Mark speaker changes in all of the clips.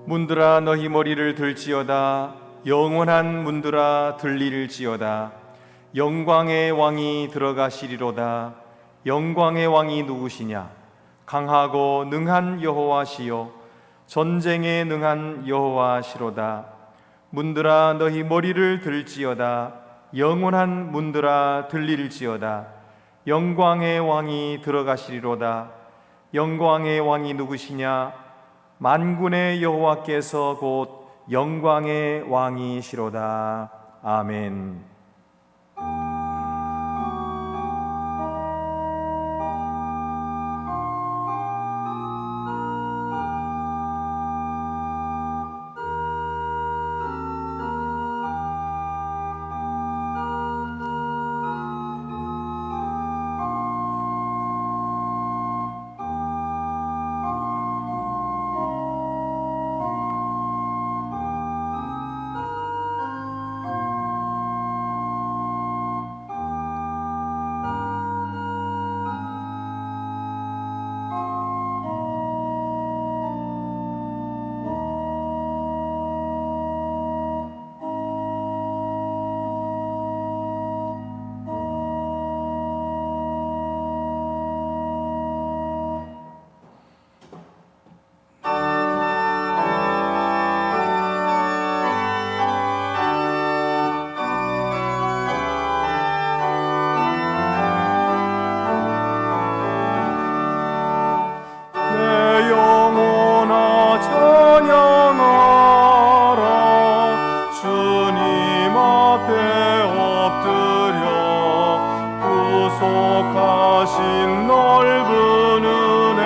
Speaker 1: 문들아 너희 머리를 들지어다. 영원한 문들아 들리를지어다. 영광의 왕이 들어가시리로다. 영광의 왕이 누구시냐? 강하고 능한 여호와시요 전쟁에 능한 여호와시로다. 문들아 너희 머리를 들지어다. 영원한 문들아 들리를지어다. 영광의 왕이 들어가시리로다. 영광의 왕이 누구시냐? 만군의 여호와께서 곧 영광의 왕이시로다. 아멘.
Speaker 2: 구속하신 넓은 은혜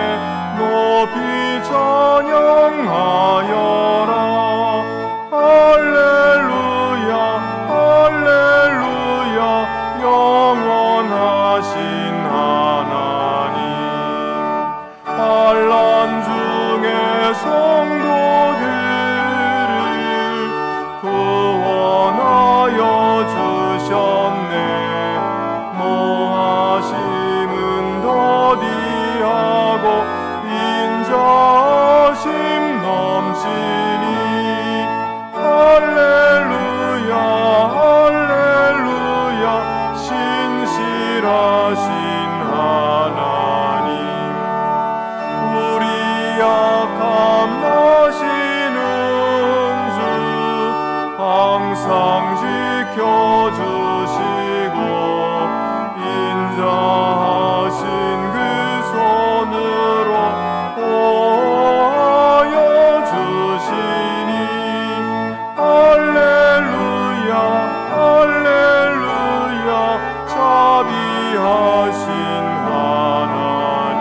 Speaker 2: 높이 찬양하여라. 할렐루야 할렐루야 영원하신 하나님. 환난 중에 성도들을 구원하여 주셨네. 노하심은 더디하고 인자하심 넘치니. 할렐루야 할렐루야 신실하신 하나님. 우리 약함 나시는 주 항상 지켜주시고 인자하신 그 손으로 보호하여 주시니. 할렐루야 할렐루야 자비하신 하나님.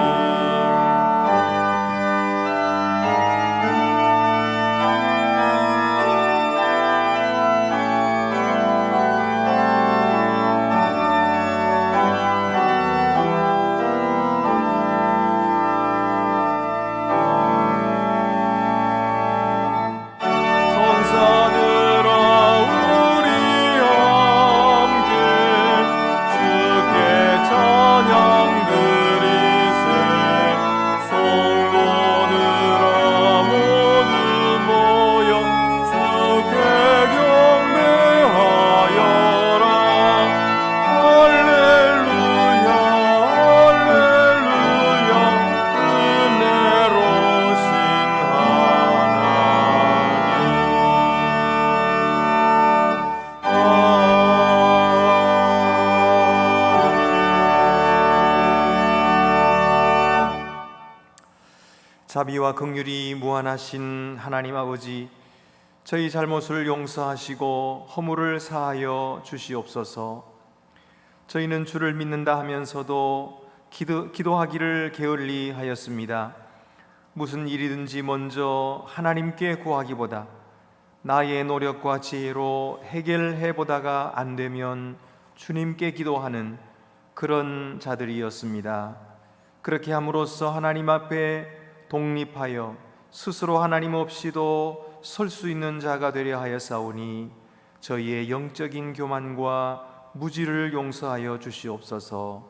Speaker 2: 천사들아 우리 함께 주께 찬양 드리세. 성도들아 모두 모여 주께 경배하여라. 할렐루야 할렐루야 은혜로우신
Speaker 1: 자비와 긍휼이 무한하신 하나님 아버지, 저희 잘못을 용서하시고 허물을 사하여 주시옵소서. 저희는 주를 믿는다 하면서도 기도하기를 게을리 하였습니다. 무슨 일이든지 먼저 하나님께 구하기보다 나의 노력과 지혜로 해결해 보다가 안 되면 주님께 기도하는 그런 자들이었습니다. 그렇게 함으로써 하나님 앞에 독립하여 스스로 하나님 없이도 설 수 있는 자가 되려 하였사오니 저희의 영적인 교만과 무지를 용서하여 주시옵소서.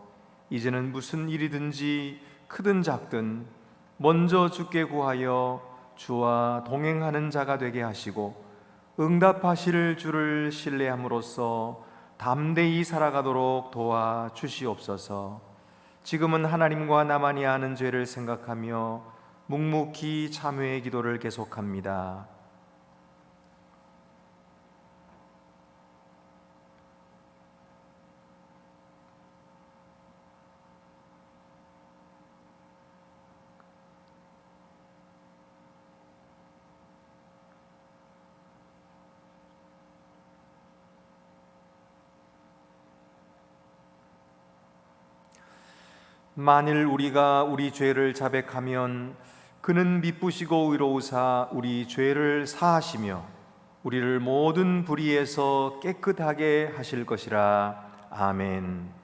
Speaker 1: 이제는 무슨 일이든지 크든 작든 먼저 주께 구하여 주와 동행하는 자가 되게 하시고 응답하실 주를 신뢰함으로써 담대히 살아가도록 도와 주시옵소서. 지금은 하나님과 나만이 아는 죄를 생각하며 묵묵히 참회의 기도를 계속합니다. 만일 우리가 우리 죄를 자백하면 그는 미쁘시고 의로우사 우리 죄를 사하시며 우리를 모든 불의에서 깨끗하게 하실 것이라. 아멘.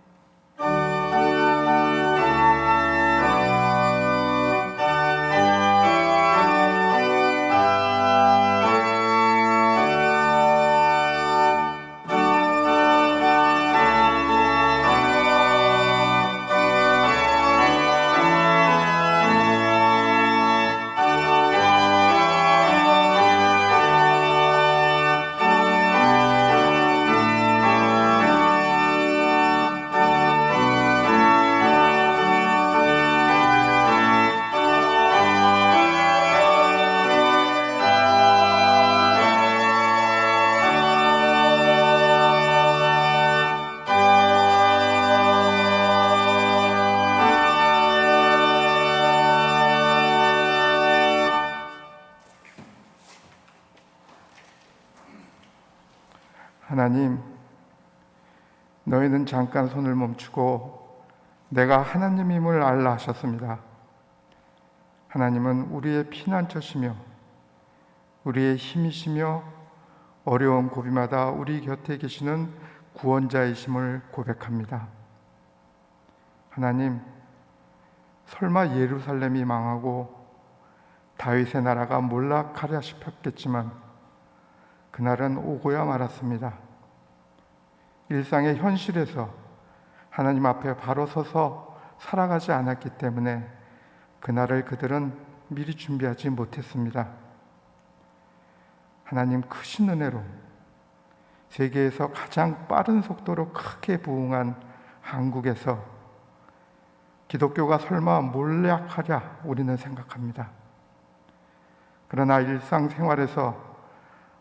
Speaker 3: 하나님, 너희는 잠깐 손을 멈추고 내가 하나님임을 알라 하셨습니다. 하나님은 우리의 피난처시며 우리의 힘이시며 어려운 고비마다 우리 곁에 계시는 구원자이심을 고백합니다. 하나님, 설마 예루살렘이 망하고 다윗의 나라가 몰락하려 싶었겠지만 그날은 오고야 말았습니다. 일상의 현실에서 하나님 앞에 바로 서서 살아가지 않았기 때문에 그날을 그들은 미리 준비하지 못했습니다. 하나님 크신 은혜로 세계에서 가장 빠른 속도로 크게 부흥한 한국에서 기독교가 설마 몰락하랴 우리는 생각합니다. 그러나 일상생활에서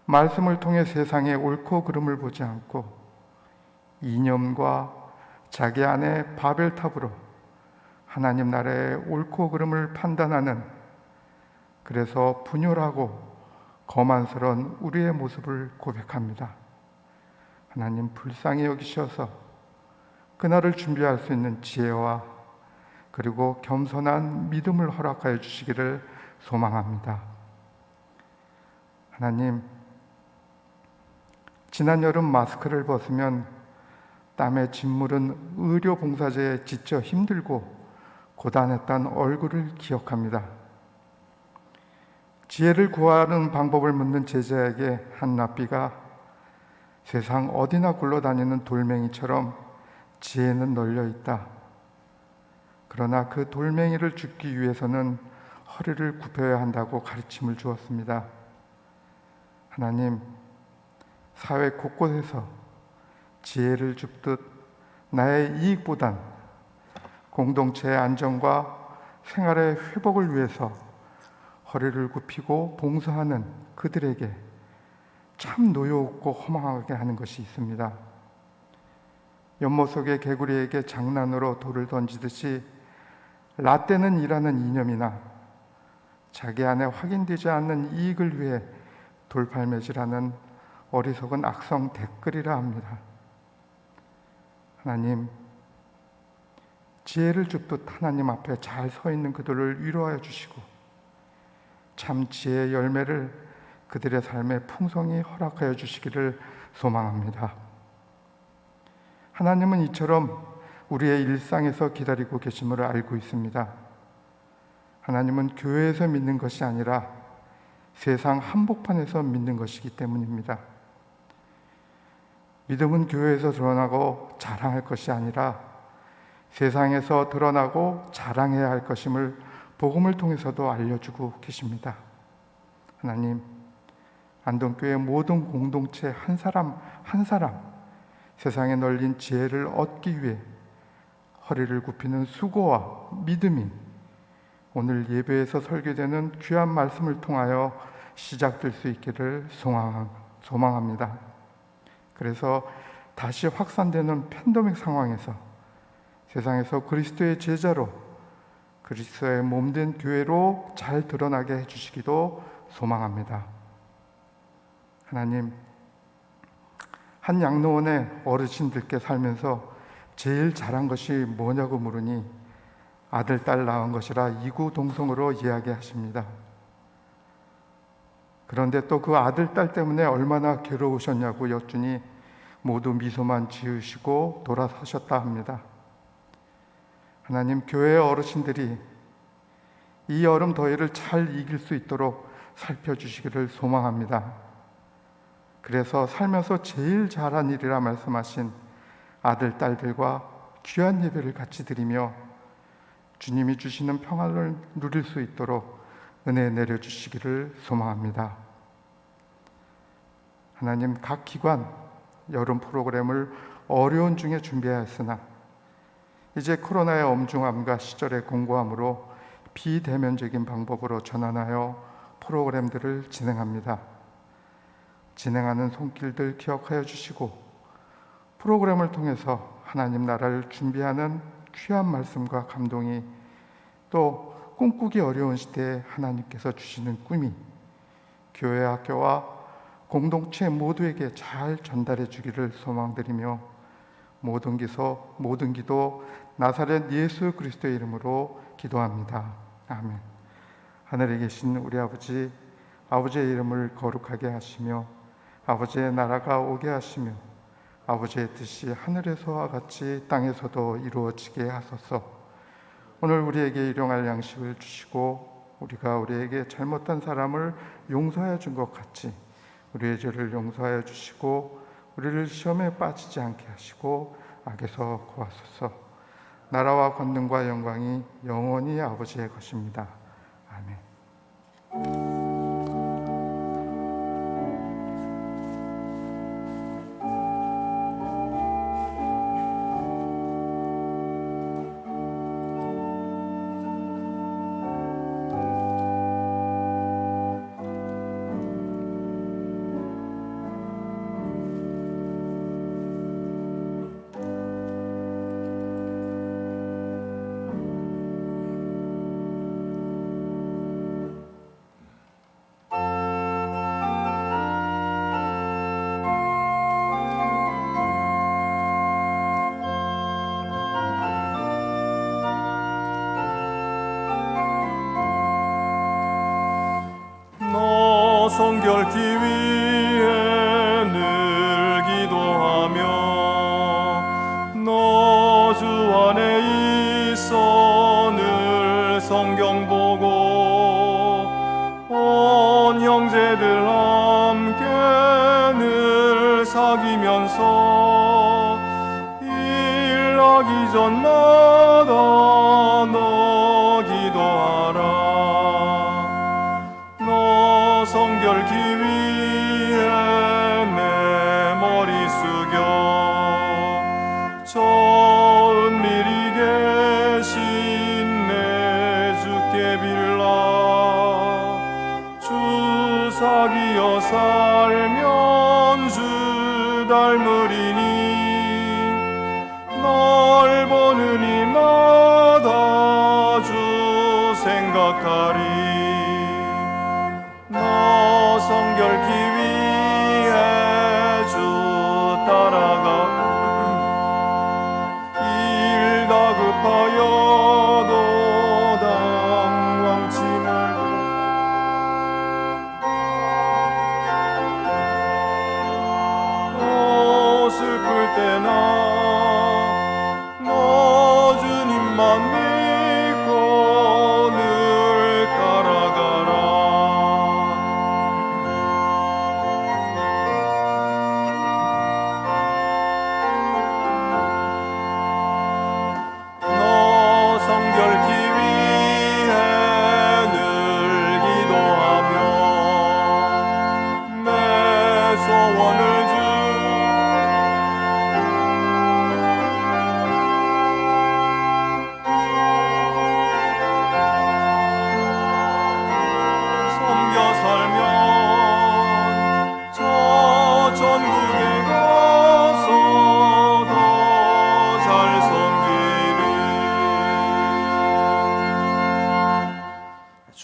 Speaker 3: 말씀을 통해 세상의 옳고 그름을 보지 않고 이념과 자기 안의 바벨탑으로 하나님 나라의 옳고 그름을 판단하는, 그래서 분열하고 거만스러운 우리의 모습을 고백합니다. 하나님 불쌍히 여기셔서 그날을 준비할 수 있는 지혜와 그리고 겸손한 믿음을 허락하여 주시기를 소망합니다. 하나님, 지난 여름 마스크를 벗으면 땀에 짓무른 의료봉사자에 지쳐 힘들고 고단했던 얼굴을 기억합니다. 지혜를 구하는 방법을 묻는 제자에게 한 랍비가 세상 어디나 굴러다니는 돌멩이처럼 지혜는 널려 있다. 그러나 그 돌멩이를 줍기 위해서는 허리를 굽혀야 한다고 가르침을 주었습니다. 하나님, 사회 곳곳에서 지혜를 줍듯 나의 이익보단 공동체의 안정과 생활의 회복을 위해서 허리를 굽히고 봉사하는 그들에게 참 노여웠고 허망하게 하는 것이 있습니다. 연못 속의 개구리에게 장난으로 돌을 던지듯이 라떼는 일하는 이념이나 자기 안에 확인되지 않는 이익을 위해 돌팔매질하는 어리석은 악성 댓글이라 합니다. 하나님, 지혜를 줍듯 하나님 앞에 잘 서 있는 그들을 위로하여 주시고 참 지혜의 열매를 그들의 삶에 풍성히 허락하여 주시기를 소망합니다. 하나님은 이처럼 우리의 일상에서 기다리고 계심을 알고 있습니다. 하나님은 교회에서 믿는 것이 아니라 세상 한복판에서 믿는 것이기 때문입니다. 믿음은 교회에서 드러나고 자랑할 것이 아니라 세상에서 드러나고 자랑해야 할 것임을 복음을 통해서도 알려주고 계십니다. 하나님, 안동교회 모든 공동체 한 사람 한 사람 세상에 널린 지혜를 얻기 위해 허리를 굽히는 수고와 믿음이 오늘 예배에서 설교되는 귀한 말씀을 통하여 시작될 수 있기를 소망합니다. 그래서 다시 확산되는 팬데믹 상황에서 세상에서 그리스도의 제자로 그리스도의 몸된 교회로 잘 드러나게 해주시기도 소망합니다. 하나님, 한 양로원의 어르신들께 살면서 제일 잘한 것이 뭐냐고 물으니 아들, 딸 낳은 것이라 이구동성으로 이야기하십니다. 그런데 또 그 아들, 딸 때문에 얼마나 괴로우셨냐고 여쭈니 모두 미소만 지으시고 돌아서셨다 합니다. 하나님, 교회의 어르신들이 이 여름 더위를 잘 이길 수 있도록 살펴주시기를 소망합니다. 그래서 살면서 제일 잘한 일이라 말씀하신 아들, 딸들과 귀한 예배를 같이 드리며 주님이 주시는 평안을 누릴 수 있도록 은혜 내려주시기를 소망합니다. 하나님, 각 기관 여름 프로그램을 어려운 중에 준비하였으나 이제 코로나의 엄중함과 시절의 공고함으로 비대면적인 방법으로 전환하여 프로그램들을 진행합니다. 진행하는 손길들 기억하여 주시고 프로그램을 통해서 하나님 나라를 준비하는 귀한 말씀과 감동이 또 꿈꾸기 어려운 시대에 하나님께서 주시는 꿈이 교회, 학교와 공동체 모두에게 잘 전달해 주기를 소망드리며 모든 기도 나사렛 예수 그리스도의 이름으로 기도합니다. 아멘. 하늘에 계신 우리 아버지, 아버지의 이름을 거룩하게 하시며 아버지의 나라가 오게 하시며 아버지의 뜻이 하늘에서와 같이 땅에서도 이루어지게 하소서. 오늘 우리에게 일용할 양식을 주시고 우리가 우리에게 잘못한 사람을 용서하여 준 것 같이 우리의 죄를 용서하여 주시고 우리를 시험에 빠지지 않게 하시고 악에서 구하소서. 나라와 권능과 영광이 영원히 아버지의 것입니다. 아멘.
Speaker 2: 성결케 위해 늘 기도하며 너 주 안에 있어 늘 성경 보고 온 형제들 함께 늘 사귀면서 일하기 전마다 너 기도하라. 성결케 위해 내 머리 숙여 저 은밀히 계신 내 주께 빌라. 주 사귀어 살면 주 닮으리니 널 보는 이마다 주 생각하리. 너 성결케 위해 주 따라가 일 다급하여도 당황치 말고 너 슬플 때나 너 주님만 믿고 늘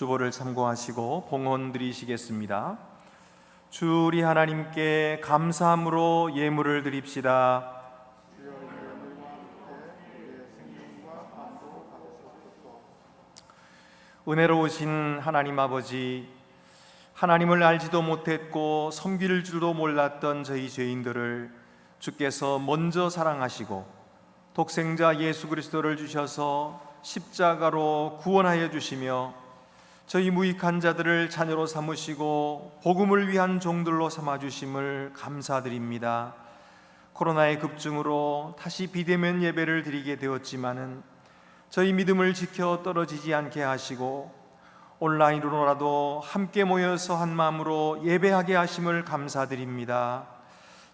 Speaker 1: 주보를 참고하시고 봉헌 드리시겠습니다. 주 우리 하나님께 감사함으로 예물을 드립시다. 은혜로우신 하나님 아버지, 하나님을 알지도 못했고 섬길 줄도 몰랐던 저희 죄인들을 주께서 먼저 사랑하시고 독생자 예수 그리스도를 주셔서 십자가로 구원하여 주시며 저희 무익한 자들을 자녀로 삼으시고 복음을 위한 종들로 삼아주심을 감사드립니다. 코로나의 급증으로 다시 비대면 예배를 드리게 되었지만은 저희 믿음을 지켜 떨어지지 않게 하시고 온라인으로라도 함께 모여서 한 마음으로 예배하게 하심을 감사드립니다.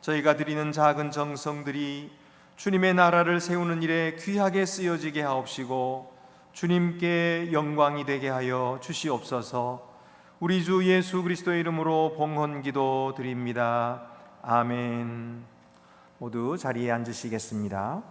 Speaker 1: 저희가 드리는 작은 정성들이 주님의 나라를 세우는 일에 귀하게 쓰여지게 하옵시고 주님께 영광이 되게 하여 주시옵소서. 우리 주 예수 그리스도의 이름으로 봉헌 기도 드립니다. 아멘. 모두 자리에 앉으시겠습니다.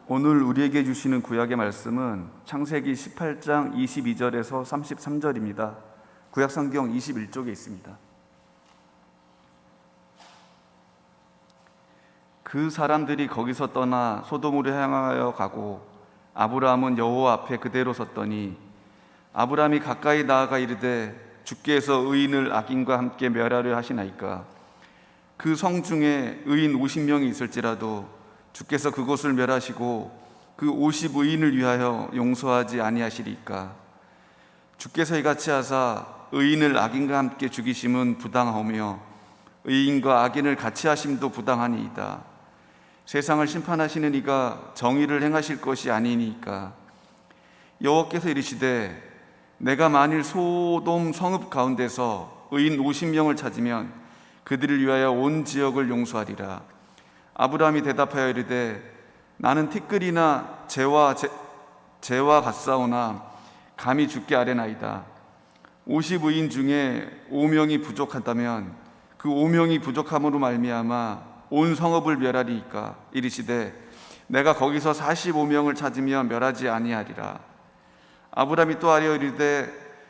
Speaker 4: 오늘 우리에게 주시는 구약의 말씀은 창세기 18장 22절에서 33절입니다. 구약성경 21쪽에 있습니다. 그 사람들이 거기서 떠나 소돔으로 향하여 가고 아브라함은 여호와 앞에 그대로 섰더니 아브라함이 가까이 나아가 이르되 주께서 의인을 악인과 함께 멸하려 하시나이까. 그 성 중에 의인 50명이 있을지라도 주께서 그곳을 멸하시고 그 50의인을 위하여 용서하지 아니하시리까. 주께서 이같이 하사 의인을 악인과 함께 죽이심은 부당하오며 의인과 악인을 같이 하심도 부당하니이다. 세상을 심판하시는 이가 정의를 행하실 것이 아니니까. 여호와께서 이르시되 내가 만일 소돔 성읍 가운데서 의인 50명을 찾으면 그들을 위하여 온 지역을 용서하리라. 아브라함이 대답하여 이르되 나는 티끌이나 재와 같사오나 감히 주께 아뢰나이다. 50의인 중에 5명이 부족하다면 그 5명이 부족함으로 말미암아 온 성읍을 멸하리이까. 이르시되 내가 거기서 45명을 찾으면 멸하지 아니하리라. 아브라함이 또 아뢰어 이르되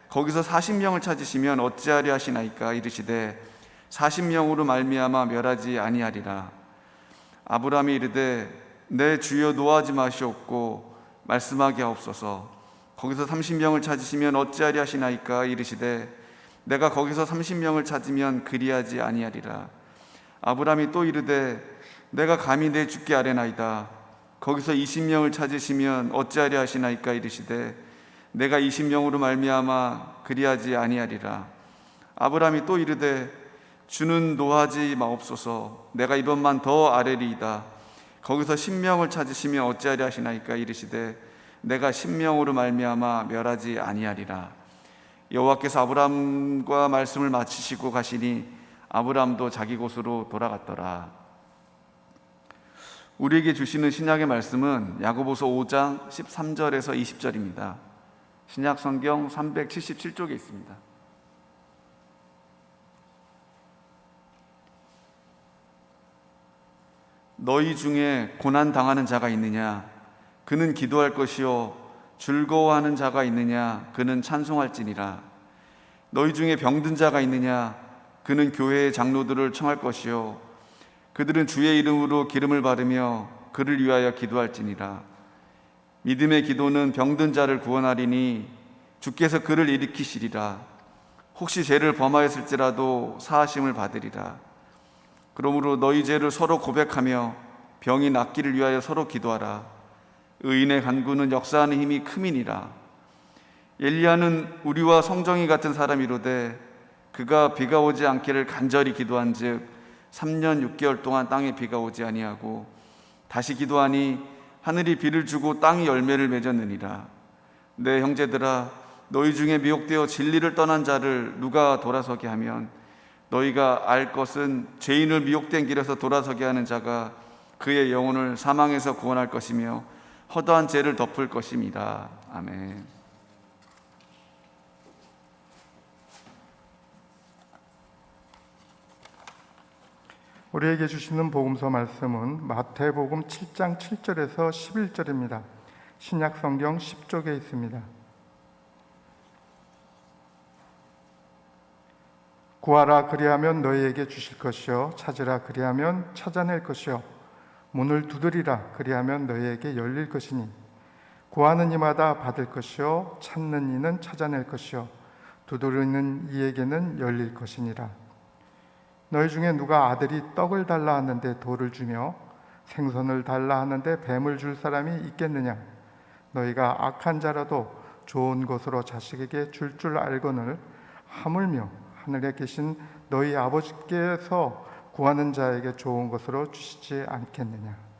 Speaker 4: 거기서 40명을 찾으시면 어찌하려 하시나이까. 이르시되 40명으로 말미암아 멸하지 아니하리라. 아브라함이 이르되 내 주여 노하지 마시옵고 말씀하게 하옵소서. 거기서 30명을 찾으시면 어찌하리 하시나이까. 이르시되 내가 거기서 30명을 찾으면 그리하지 아니하리라. 아브라함이 또 이르되 내가 감히 내 주께 아뢰나이다. 거기서 20명을 찾으시면 어찌하리 하시나이까. 이르시되 내가 20명으로 말미암아 그리하지 아니하리라. 아브라함이 또 이르되 주는 노하지 마옵소서. 내가 이번만 더 아뢰리이다. 거기서 10명을 찾으시면 어찌하리 하시나이까. 이르시되 내가 10명으로 말미암아 멸하지 아니하리라. 여호와께서 아브라함과 말씀을 마치시고 가시니 아브라함도 자기 곳으로 돌아갔더라. 우리에게 주시는 신약의 말씀은 야고보서 5장 13절에서 20절입니다. 신약 성경 377쪽에 있습니다. 너희 중에 고난 당하는 자가 있느냐? 그는 기도할 것이요 즐거워하는 자가 있느냐? 그는 찬송할지니라. 너희 중에 병든 자가 있느냐? 그는 교회의 장로들을 청할 것이요 그들은 주의 이름으로 기름을 바르며 그를 위하여 기도할지니라. 믿음의 기도는 병든 자를 구원하리니 주께서 그를 일으키시리라. 혹시 죄를 범하였을지라도 사하심을 받으리라. 그러므로 너희 죄를 서로 고백하며 병이 낫기를 위하여 서로 기도하라. 의인의 간구는 역사하는 힘이 크미니라. 엘리야는 우리와 성정이 같은 사람이로되 그가 비가 오지 않기를 간절히 기도한즉 3년 6개월 동안 땅에 비가 오지 아니하고 다시 기도하니 하늘이 비를 주고 땅이 열매를 맺었느니라. 내 형제들아, 너희 중에 미혹되어 진리를 떠난 자를 누가 돌아서게 하면 너희가 알 것은 죄인을 미혹된 길에서 돌아서게 하는 자가 그의 영혼을 사망에서 구원할 것이며 허다한 죄를 덮을 것입니다. 아멘.
Speaker 3: 우리에게 주시는 복음서 말씀은 마태복음 7장 7절에서 11절입니다. 신약 성경 10쪽에 있습니다. 구하라 그리하면 너희에게 주실 것이요 찾으라 그리하면 찾아낼 것이요 문을 두드리라 그리하면 너희에게 열릴 것이니 구하는 이마다 받을 것이요 찾는 이는 찾아낼 것이요 두드리는 이에게는 열릴 것이니라. 너희 중에 누가 아들이 떡을 달라 하는데 돌을 주며 생선을 달라 하는데 뱀을 줄 사람이 있겠느냐? 너희가 악한 자라도 좋은 것으로 자식에게 줄 알거늘 하물며 하늘에 계신 너희 아버지께서 구하는 자에게 좋은 것으로 주시지 않겠느냐?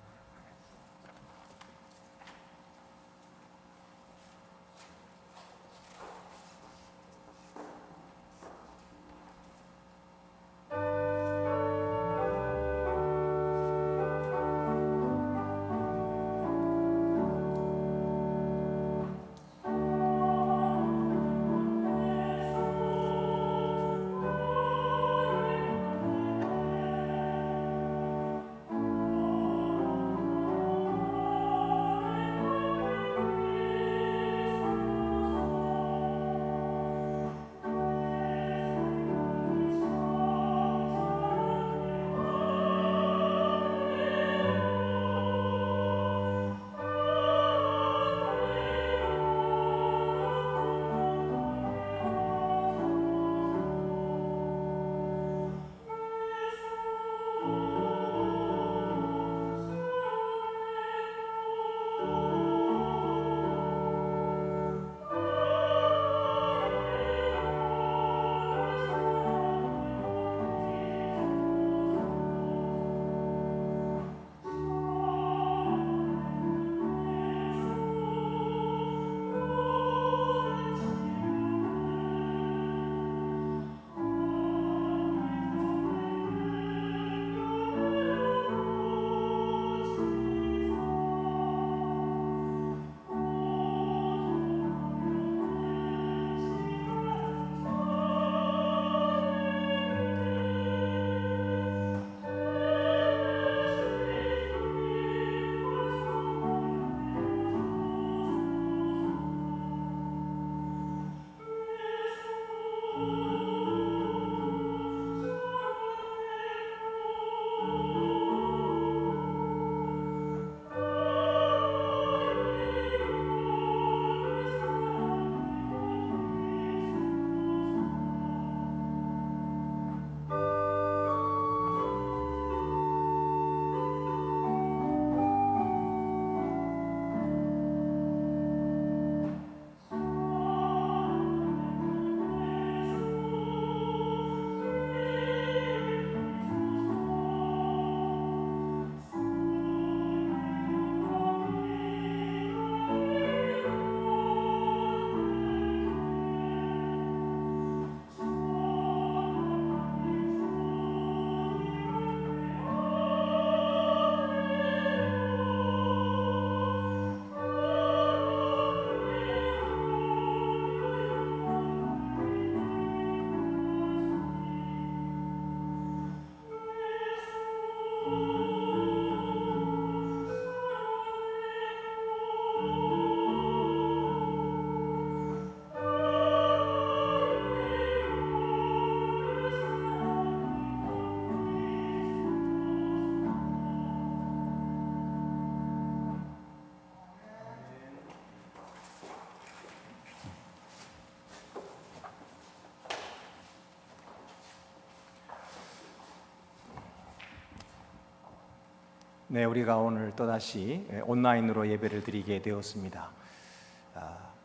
Speaker 1: 네, 우리가 오늘 또다시 온라인으로 예배를 드리게 되었습니다.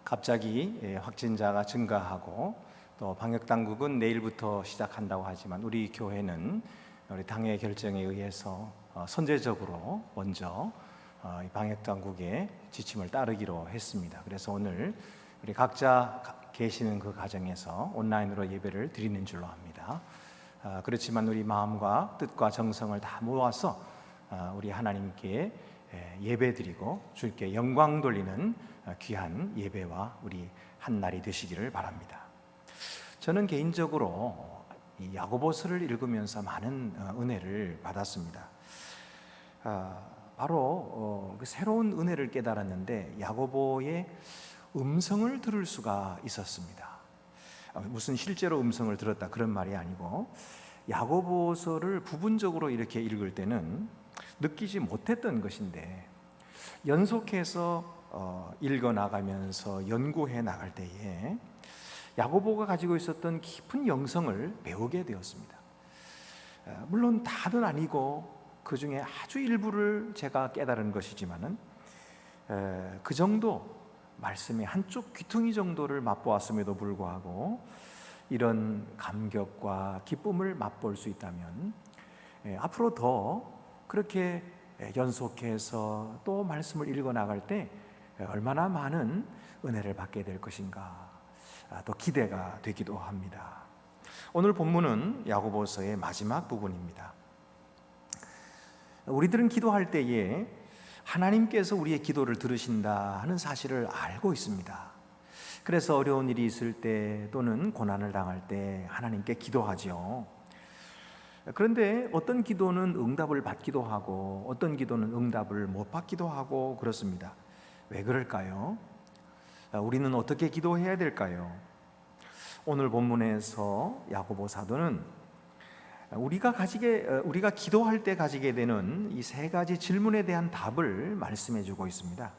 Speaker 1: 갑자기 확진자가 증가하고 또 방역 당국은 내일부터 시작한다고 하지만 우리 교회는 우리 당의 결정에 의해서 선제적으로 먼저 이 방역 당국의 지침을 따르기로 했습니다. 그래서 오늘 우리 각자 계시는 그 가정에서 온라인으로 예배를 드리는 줄로 합니다. 그렇지만 우리 마음과 뜻과 정성을 다 모아서 우리 하나님께 예배드리고 주께 영광 돌리는 귀한 예배와 우리 한 날이 되시기를 바랍니다. 저는 개인적으로 이 야고보서를 읽으면서 많은 은혜를 받았습니다. 바로 그 새로운 은혜를 깨달았는데 야고보의 음성을 들을 수가 있었습니다. 무슨 실제로 음성을 들었다 그런 말이 아니고 야고보서를 부분적으로 이렇게 읽을 때는 느끼지 못했던 것인데 연속해서 읽어 나가면서 연구해 나갈 때에 야고보가 가지고 있었던 깊은 영성을 배우게 되었습니다. 물론 다는 아니고 그 중에 아주 일부를 제가 깨달은 것이지만은 그 정도 말씀의 한쪽 귀퉁이 정도를 맛보았음에도 불구하고 이런 감격과 기쁨을 맛볼 수 있다면 앞으로 더 그렇게 연속해서 또 말씀을 읽어 나갈 때 얼마나 많은 은혜를 받게 될 것인가 또 기대가 되기도 합니다. 오늘 본문은 야고보서의 마지막 부분입니다. 우리들은 기도할 때에 하나님께서 우리의 기도를 들으신다 하는 사실을 알고 있습니다. 그래서 어려운 일이 있을 때 또는 고난을 당할 때 하나님께 기도하죠. 그런데 어떤 기도는 응답을 받기도 하고 어떤 기도는 응답을 못 받기도 하고 그렇습니다. 왜 그럴까요? 우리는 어떻게 기도해야 될까요? 오늘 본문에서 야고보 사도는 우리가 기도할 때 가지게 되는 이 세 가지 질문에 대한 답을 말씀해 주고 있습니다.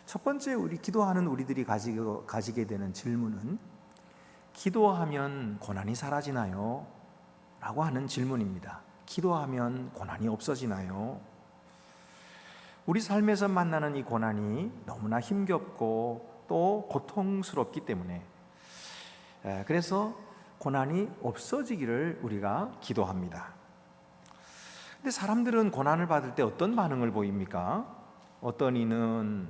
Speaker 1: 첫 번째 우리 기도하는 우리들이 가지게 되는 질문은 기도하면 고난이 사라지나요? 라고 하는 질문입니다. 기도하면 고난이 없어지나요? 우리 삶에서 만나는 이 고난이 너무나 힘겹고 또 고통스럽기 때문에 그래서 고난이 없어지기를 우리가 기도합니다. 근데 사람들은 고난을 받을 때 어떤 반응을 보입니까? 어떤 이는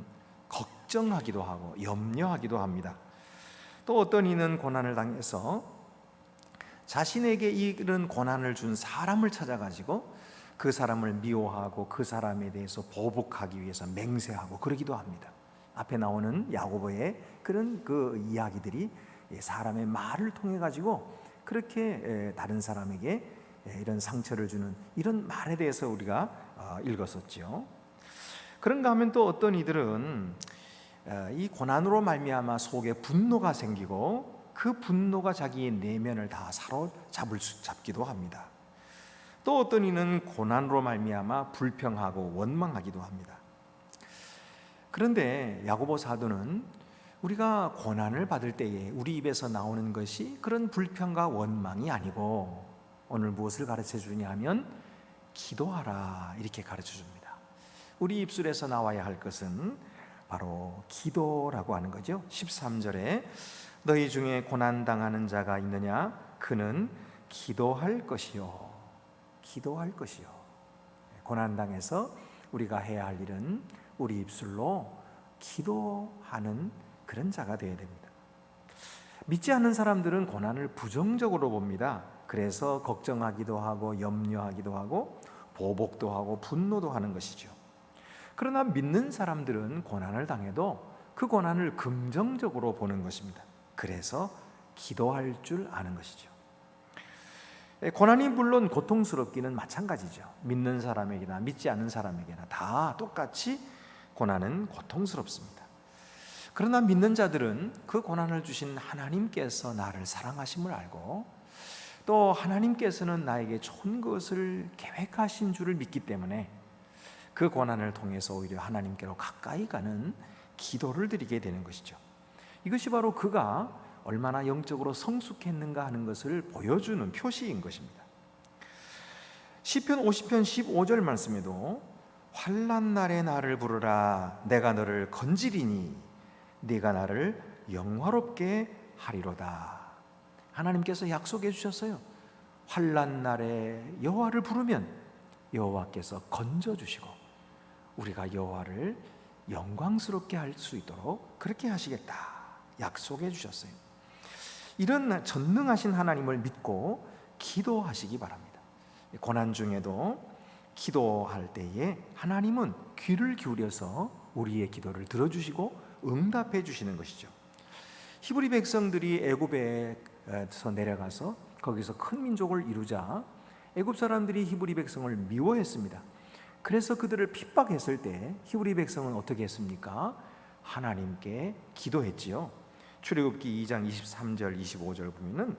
Speaker 1: 걱정하기도 하고 염려하기도 합니다. 또 어떤 이는 고난을 당해서 자신에게 이런 고난을 준 사람을 찾아가지고 그 사람을 미워하고 그 사람에 대해서 보복하기 위해서 맹세하고 그러기도 합니다. 앞에 나오는 야고보의 그런 그 이야기들이 사람의 말을 통해 가지고 그렇게 다른 사람에게 이런 상처를 주는 이런 말에 대해서 우리가 읽었었죠. 그런가 하면 또 어떤 이들은 이 고난으로 말미암아 속에 분노가 생기고 그 분노가 자기의 내면을 다 사로잡기도 합니다. 또 어떤 이는 고난으로 말미암아 불평하고 원망하기도 합니다. 그런데 야고보 사도는 우리가 고난을 받을 때에 우리 입에서 나오는 것이 그런 불평과 원망이 아니고 오늘 무엇을 가르쳐 주냐 하면 기도하라 이렇게 가르쳐 줍니다. 우리 입술에서 나와야 할 것은 바로 기도라고 하는 거죠. 13절에 너희 중에 고난당하는 자가 있느냐? 그는 기도할 것이요. 기도할 것이요. 고난당해서 우리가 해야 할 일은 우리 입술로 기도하는 그런 자가 되어야 됩니다. 믿지 않는 사람들은 고난을 부정적으로 봅니다. 그래서 걱정하기도 하고 염려하기도 하고 보복도 하고 분노도 하는 것이죠. 그러나 믿는 사람들은 고난을 당해도 그 고난을 긍정적으로 보는 것입니다. 그래서 기도할 줄 아는 것이죠. 고난이 물론 고통스럽기는 마찬가지죠. 믿는 사람에게나 믿지 않는 사람에게나 다 똑같이 고난은 고통스럽습니다. 그러나 믿는 자들은 그 고난을 주신 하나님께서 나를 사랑하심을 알고 또 하나님께서는 나에게 좋은 것을 계획하신 줄을 믿기 때문에 그 고난을 통해서 오히려 하나님께로 가까이 가는 기도를 드리게 되는 것이죠. 이것이 바로 그가 얼마나 영적으로 성숙했는가 하는 것을 보여주는 표시인 것입니다. 시편 50편 15절 말씀에도 환난 날에 나를 부르라 내가 너를 건지리니 네가 나를 영화롭게 하리로다. 하나님께서 약속해 주셨어요. 환난 날에 여호와를 부르면 여호와께서 건져 주시고 우리가 여호와를 영광스럽게 할 수 있도록 그렇게 하시겠다 약속해 주셨어요. 이런 전능하신 하나님을 믿고 기도하시기 바랍니다. 고난 중에도 기도할 때에 하나님은 귀를 기울여서 우리의 기도를 들어주시고 응답해 주시는 것이죠. 히브리 백성들이 애굽에서 내려가서 거기서 큰 민족을 이루자 애굽 사람들이 히브리 백성을 미워했습니다. 그래서 그들을 핍박했을 때 히브리 백성은 어떻게 했습니까? 하나님께 기도했지요. 출애굽기 2장 23절 25절 보면은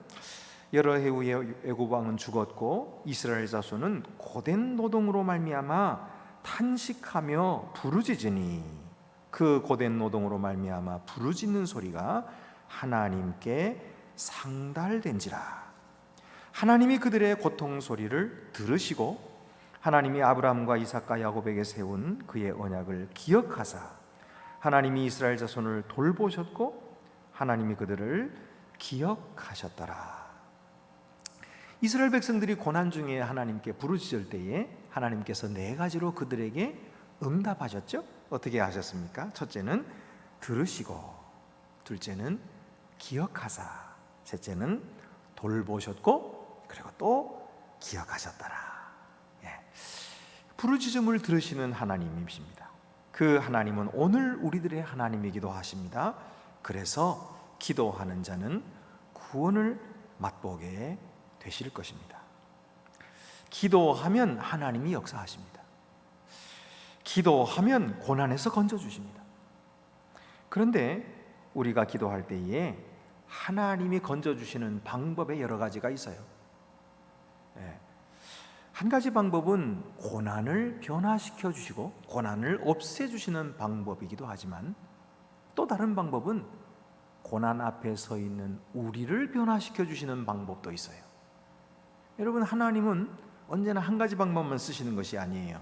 Speaker 1: 여러 해 후에 애굽 왕은 죽었고 이스라엘 자손은 고된 노동으로 말미암아 탄식하며 부르짖으니 그 고된 노동으로 말미암아 부르짖는 소리가 하나님께 상달된지라. 하나님이 그들의 고통 소리를 들으시고 하나님이 아브라함과 이삭과 야곱에게 세운 그의 언약을 기억하사 하나님이 이스라엘 자손을 돌보셨고 하나님이 그들을 기억하셨더라. 이스라엘 백성들이 고난 중에 하나님께 부르짖을 때에 하나님께서 4가지로 그들에게 응답하셨죠. 어떻게 하셨습니까? 첫째는 들으시고, 둘째는 기억하사, 셋째는 돌보셨고, 그리고 또 기억하셨더라. 부르짖음을 들으시는 하나님이십니다. 그 하나님은 오늘 우리들의 하나님이기도 하십니다. 그래서 기도하는 자는 구원을 맛보게 되실 것입니다. 기도하면 하나님이 역사하십니다. 기도하면 고난에서 건져주십니다. 그런데 우리가 기도할 때에 하나님이 건져주시는 방법에 여러 가지가 있어요. 한 가지 방법은 고난을 변화시켜 주시고 고난을 없애주시는 방법이기도 하지만 또 다른 방법은 고난 앞에 서 있는 우리를 변화시켜 주시는 방법도 있어요. 여러분, 하나님은 언제나 한 가지 방법만 쓰시는 것이 아니에요.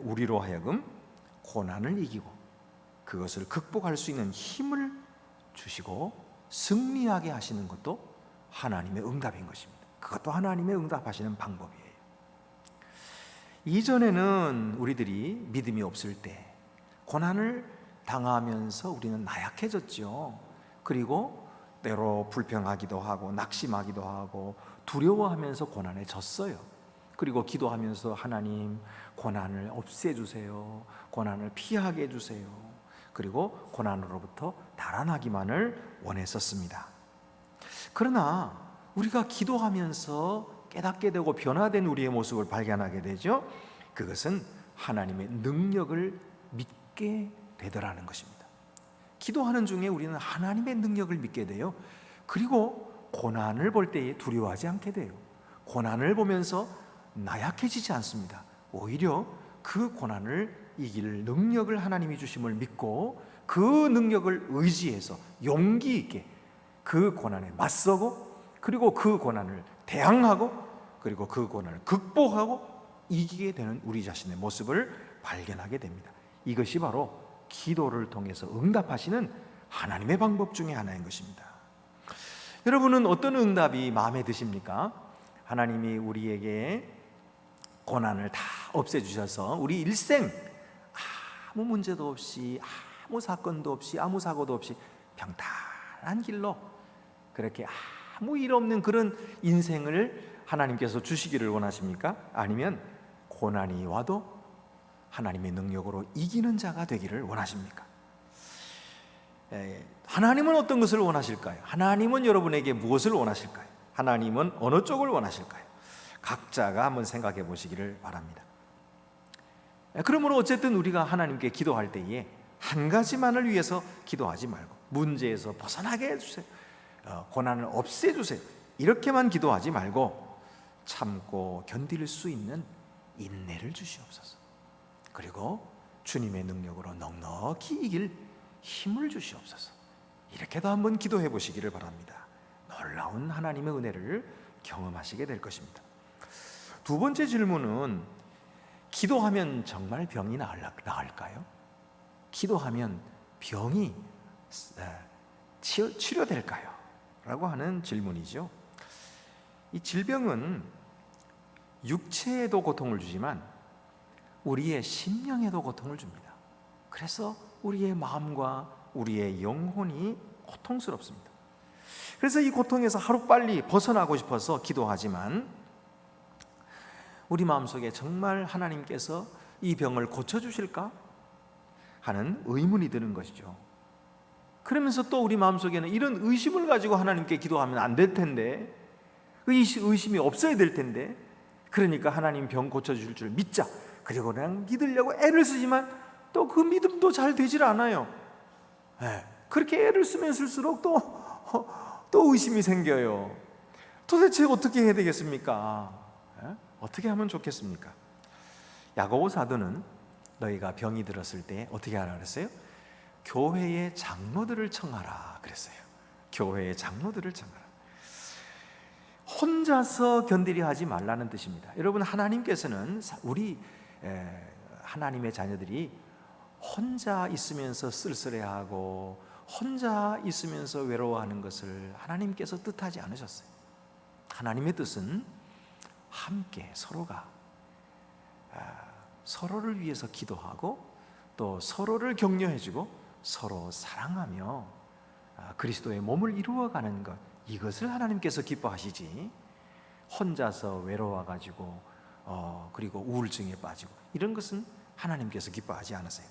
Speaker 1: 우리로 하여금 고난을 이기고 그것을 극복할 수 있는 힘을 주시고 승리하게 하시는 것도 하나님의 응답인 것입니다. 그것도 하나님의 응답하시는 방법이에요. 이전에는 우리들이 믿음이 없을 때 고난을 당하면서 우리는 나약해졌죠. 그리고 때로 불평하기도 하고 낙심하기도 하고 두려워하면서 고난에 졌어요. 그리고 기도하면서 하나님, 고난을 없애주세요, 고난을 피하게 해주세요, 그리고 고난으로부터 달아나기만을 원했었습니다. 그러나 우리가 기도하면서 깨닫게 되고 변화된 우리의 모습을 발견하게 되죠. 그것은 하나님의 능력을 믿게 되더라는 것입니다. 기도하는 중에 우리는 하나님의 능력을 믿게 돼요. 그리고 고난을 볼 때에 두려워하지 않게 돼요. 고난을 보면서 나약해지지 않습니다. 오히려 그 고난을 이길 능력을 하나님이 주심을 믿고 그 능력을 의지해서 용기 있게 그 고난에 맞서고 그리고 그 고난을 대항하고 그리고 그 고난을 극복하고 이기게 되는 우리 자신의 모습을 발견하게 됩니다. 이것이 바로 기도를 통해서 응답하시는 하나님의 방법 중에 하나인 것입니다. 여러분은 어떤 응답이 마음에 드십니까? 하나님이 우리에게 고난을 다 없애주셔서 우리 일생 아무 문제도 없이 아무 사건도 없이 아무 사고도 없이 평탄한 길로 그렇게 아무 일 없는 그런 인생을 하나님께서 주시기를 원하십니까? 아니면 고난이 와도 하나님의 능력으로 이기는 자가 되기를 원하십니까? 하나님은 어떤 것을 원하실까요? 하나님은 여러분에게 무엇을 원하실까요? 하나님은 어느 쪽을 원하실까요? 각자가 한번 생각해 보시기를 바랍니다. 그러므로 어쨌든 우리가 하나님께 기도할 때에 한 가지만을 위해서 기도하지 말고 문제에서 벗어나게 해주세요, 고난을 없애주세요, 이렇게만 기도하지 말고 참고 견딜 수 있는 인내를 주시옵소서. 그리고 주님의 능력으로 넉넉히 이길 힘을 주시옵소서. 이렇게도 한번 기도해 보시기를 바랍니다. 놀라운 하나님의 은혜를 경험하시게 될 것입니다. 두 번째 질문은 기도하면 정말 병이 나을까요? 기도하면 병이 치료될까요? 라고 하는 질문이죠. 이 질병은 육체에도 고통을 주지만 우리의 심령에도 고통을 줍니다. 그래서 우리의 마음과 우리의 영혼이 고통스럽습니다. 그래서 이 고통에서 하루빨리 벗어나고 싶어서 기도하지만 우리 마음속에 정말 하나님께서 이 병을 고쳐주실까 하는 의문이 드는 것이죠. 그러면서 또 우리 마음속에는 이런 의심을 가지고 하나님께 기도하면 안 될 텐데 의심이 없어야 될 텐데, 그러니까 하나님 병 고쳐줄 줄 믿자, 그리고 그냥 믿으려고 애를 쓰지만 또 그 믿음도 잘 되질 않아요. 그렇게 애를 쓰면 쓸수록 또 의심이 생겨요. 도대체 어떻게 해야 되겠습니까? 어떻게 하면 좋겠습니까? 야고보 사도는 너희가 병이 들었을 때 어떻게 하라 그랬어요? 교회의 장로들을 청하라 그랬어요. 교회의 장로들을 청하라. 혼자서 견디려 하지 말라는 뜻입니다. 여러분, 하나님께서는 우리 하나님의 자녀들이 혼자 있으면서 쓸쓸해하고 혼자 있으면서 외로워하는 것을 하나님께서 뜻하지 않으셨어요. 하나님의 뜻은 함께 서로가 서로를 위해서 기도하고 또 서로를 격려해주고 서로 사랑하며 그리스도의 몸을 이루어가는 것, 이것을 하나님께서 기뻐하시지, 혼자서 외로워가지고 그리고 우울증에 빠지고 이런 것은 하나님께서 기뻐하지 않으세요.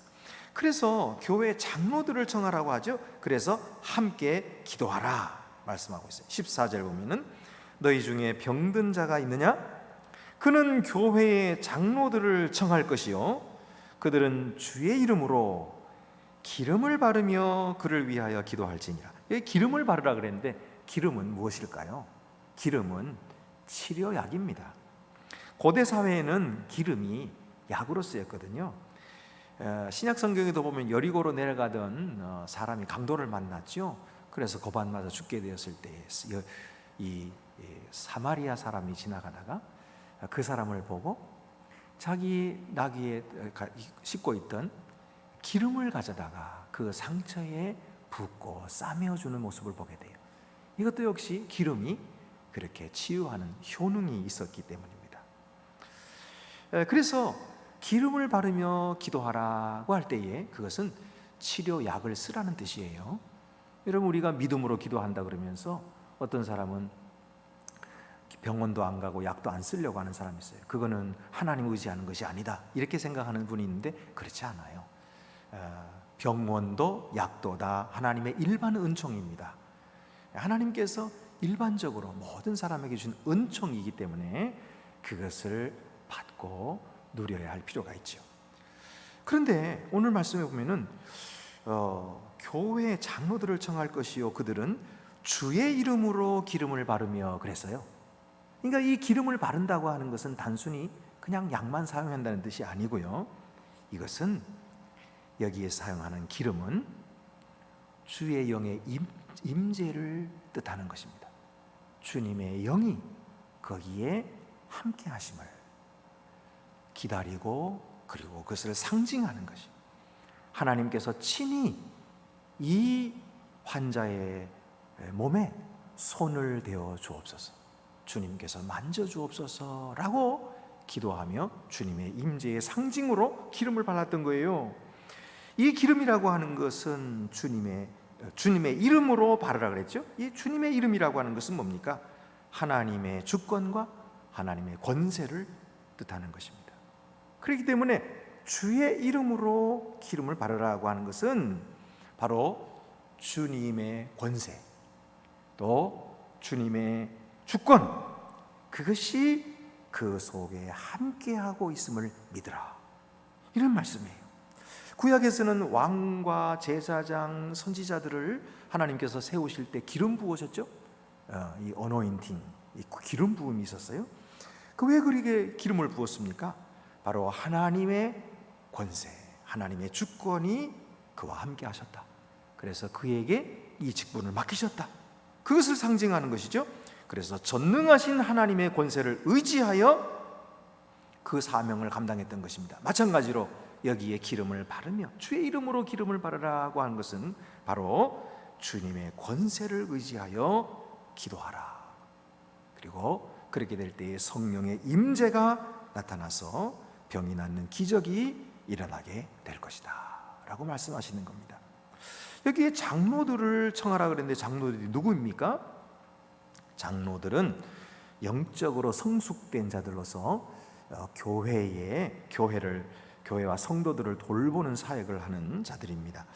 Speaker 1: 그래서 교회 장로들을 청하라고 하죠. 그래서 함께 기도하라 말씀하고 있어요. 14절 보면은 너희 중에 병든 자가 있느냐? 그는 교회의 장로들을 청할 것이요 그들은 주의 이름으로 기름을 바르며 그를 위하여 기도할지니라. 여기 기름을 바르라 그랬는데 기름은 무엇일까요? 기름은 치료약입니다. 고대 사회에는 기름이 약으로 쓰였거든요. 신약 성경에도 보면 여리고로 내려가던 사람이 강도를 만났죠. 그래서 고반 맞아 죽게 되었을 때 이 사마리아 사람이 지나가다가 그 사람을 보고 자기 나귀에 싣고 있던 기름을 가져다가 그 상처에 붓고 싸매어주는 모습을 보게 돼요. 이것도 역시 기름이 그렇게 치유하는 효능이 있었기 때문입니다. 그래서 기름을 바르며 기도하라고 할 때에 그것은 치료약을 쓰라는 뜻이에요. 여러분, 우리가 믿음으로 기도한다 그러면서 어떤 사람은 병원도 안 가고 약도 안 쓰려고 하는 사람이 있어요. 그거는 하나님 의지하는 것이 아니다, 이렇게 생각하는 분이 있는데 그렇지 않아요. 병원도 약도 다 하나님의 일반 은총입니다. 하나님께서 일반적으로 모든 사람에게 준 은총이기 때문에 그것을 받고 누려야 할 필요가 있죠. 그런데 오늘 말씀에 보면은 교회 장로들을 청할 것이요 그들은 주의 이름으로 기름을 바르며 그랬어요. 그러니까 이 기름을 바른다고 하는 것은 단순히 그냥 약만 사용한다는 뜻이 아니고요, 이것은 여기에 사용하는 기름은 주의 영의 임재를 뜻하는 것입니다. 주님의 영이 거기에 함께 하심을 기다리고 그리고 그것을 상징하는 것이, 하나님께서 친히 이 환자의 몸에 손을 대어 주옵소서, 주님께서 만져 주옵소서라고 기도하며 주님의 임재의 상징으로 기름을 발랐던 거예요. 이 기름이라고 하는 것은 주님의 이름으로 바르라 그랬죠. 이 주님의 이름이라고 하는 것은 뭡니까? 하나님의 주권과 하나님의 권세를 뜻하는 것입니다. 그렇기 때문에 주의 이름으로 기름을 바르라고 하는 것은 바로 주님의 권세, 또 주님의 주권, 그것이 그 속에 함께하고 있음을 믿으라, 이런 말씀이에요. 구약에서는 왕과 제사장, 선지자들을 하나님께서 세우실 때 기름 부으셨죠. 이 어노인팅, 이 기름 부음이 있었어요. 그 왜 그렇게 기름을 부었습니까? 바로 하나님의 권세, 하나님의 주권이 그와 함께 하셨다. 그래서 그에게 이 직분을 맡기셨다. 그것을 상징하는 것이죠. 그래서 전능하신 하나님의 권세를 의지하여 그 사명을 감당했던 것입니다. 마찬가지로 여기에 기름을 바르며 주의 이름으로 기름을 바르라고 하는 것은 바로 주님의 권세를 의지하여 기도하라. 그리고 그렇게 될 때에 성령의 임재가 나타나서 병이 낫는 기적이 일어나게 될 것이다 라고 말씀하시는 겁니다. 여기에 장로들을 청하라 그랬는데 장로들이 누구입니까? 장로들은 영적으로 성숙된 자들로서 교회와 성도들을 돌보는 사역을 하는 자들입니다.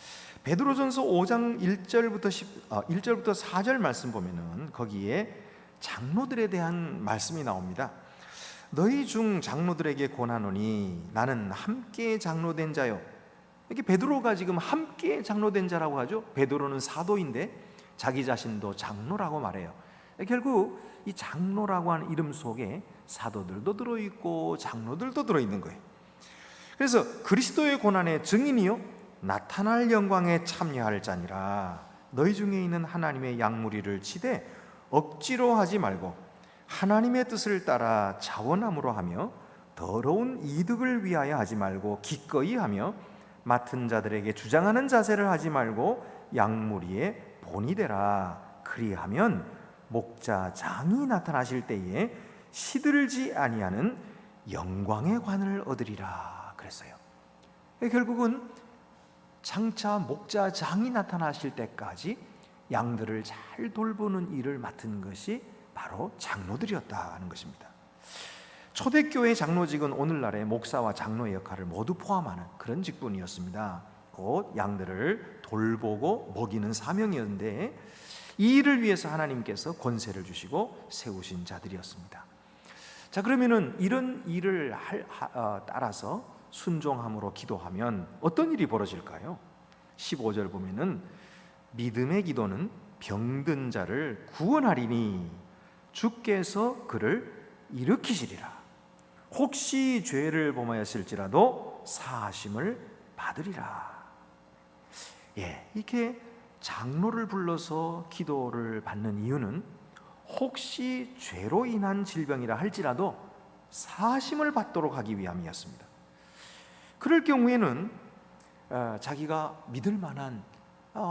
Speaker 1: 베드로전서 5장 1절부터 4절 말씀 보면은 거기에 장로들에 대한 말씀이 나옵니다. 너희 중 장로들에게 권하노니 나는 함께 장로된 자요. 이렇게 베드로가 지금 함께 장로된 자라고 하죠. 베드로는 사도인데 자기 자신도 장로라고 말해요. 결국 이 장로라고 하는 이름 속에 사도들도 들어있고 장로들도 들어있는 거예요. 그래서 그리스도의 고난의 증인이요 나타날 영광에 참여할 자니라. 너희 중에 있는 하나님의 양무리를 치되 억지로 하지 말고 하나님의 뜻을 따라 자원함으로 하며 더러운 이득을 위하여 하지 말고 기꺼이 하며 맡은 자들에게 주장하는 자세를 하지 말고 양무리의 본이 되라. 그리하면 목자장이 나타나실 때에 시들지 아니하는 영광의 관을 얻으리라 그랬어요. 결국은 장차 목자장이 나타나실 때까지 양들을 잘 돌보는 일을 맡은 것이 바로 장로들이었다는 것입니다. 초대교회 장로직은 오늘날의 목사와 장로의 역할을 모두 포함하는 그런 직분이었습니다. 곧 양들을 돌보고 먹이는 사명이었는데 이 일을 위해서 하나님께서 권세를 주시고 세우신 자들이었습니다. 자, 그러면은 이런 일을 따라서 순종함으로 기도하면 어떤 일이 벌어질까요? 15절 보면은 믿음의 기도는 병든 자를 구원하리니 주께서 그를 일으키시리라. 혹시 죄를 범하였을지라도 사하심을 받으리라. 이렇게 장로를 불러서 기도를 받는 이유는 혹시 죄로 인한 질병이라 할지라도 사하심을 받도록 하기 위함이었습니다. 그럴 경우에는 자기가 믿을 만한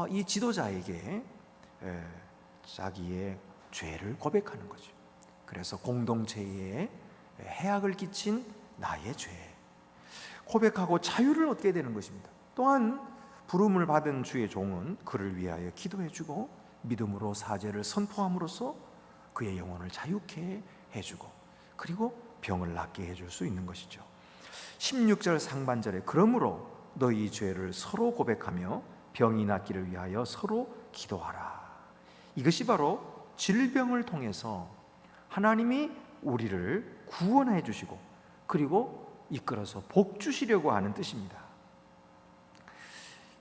Speaker 1: 이 지도자에게 자기의 죄를 고백하는 거죠. 그래서 공동체에 해악을 끼친 나의 죄 고백하고 자유를 얻게 되는 것입니다. 또한 부름을 받은 주의 종은 그를 위하여 기도해주고 믿음으로 사죄를 선포함으로써 그의 영혼을 자유케 해주고 그리고 병을 낫게 해줄 수 있는 것이죠. 16절 상반절에 그러므로 너희 죄를 서로 고백하며 병이 낫기를 위하여 서로 기도하라. 이것이 바로 질병을 통해서 하나님이 우리를 구원해 주시고 그리고 이끌어서 복 주시려고 하는 뜻입니다.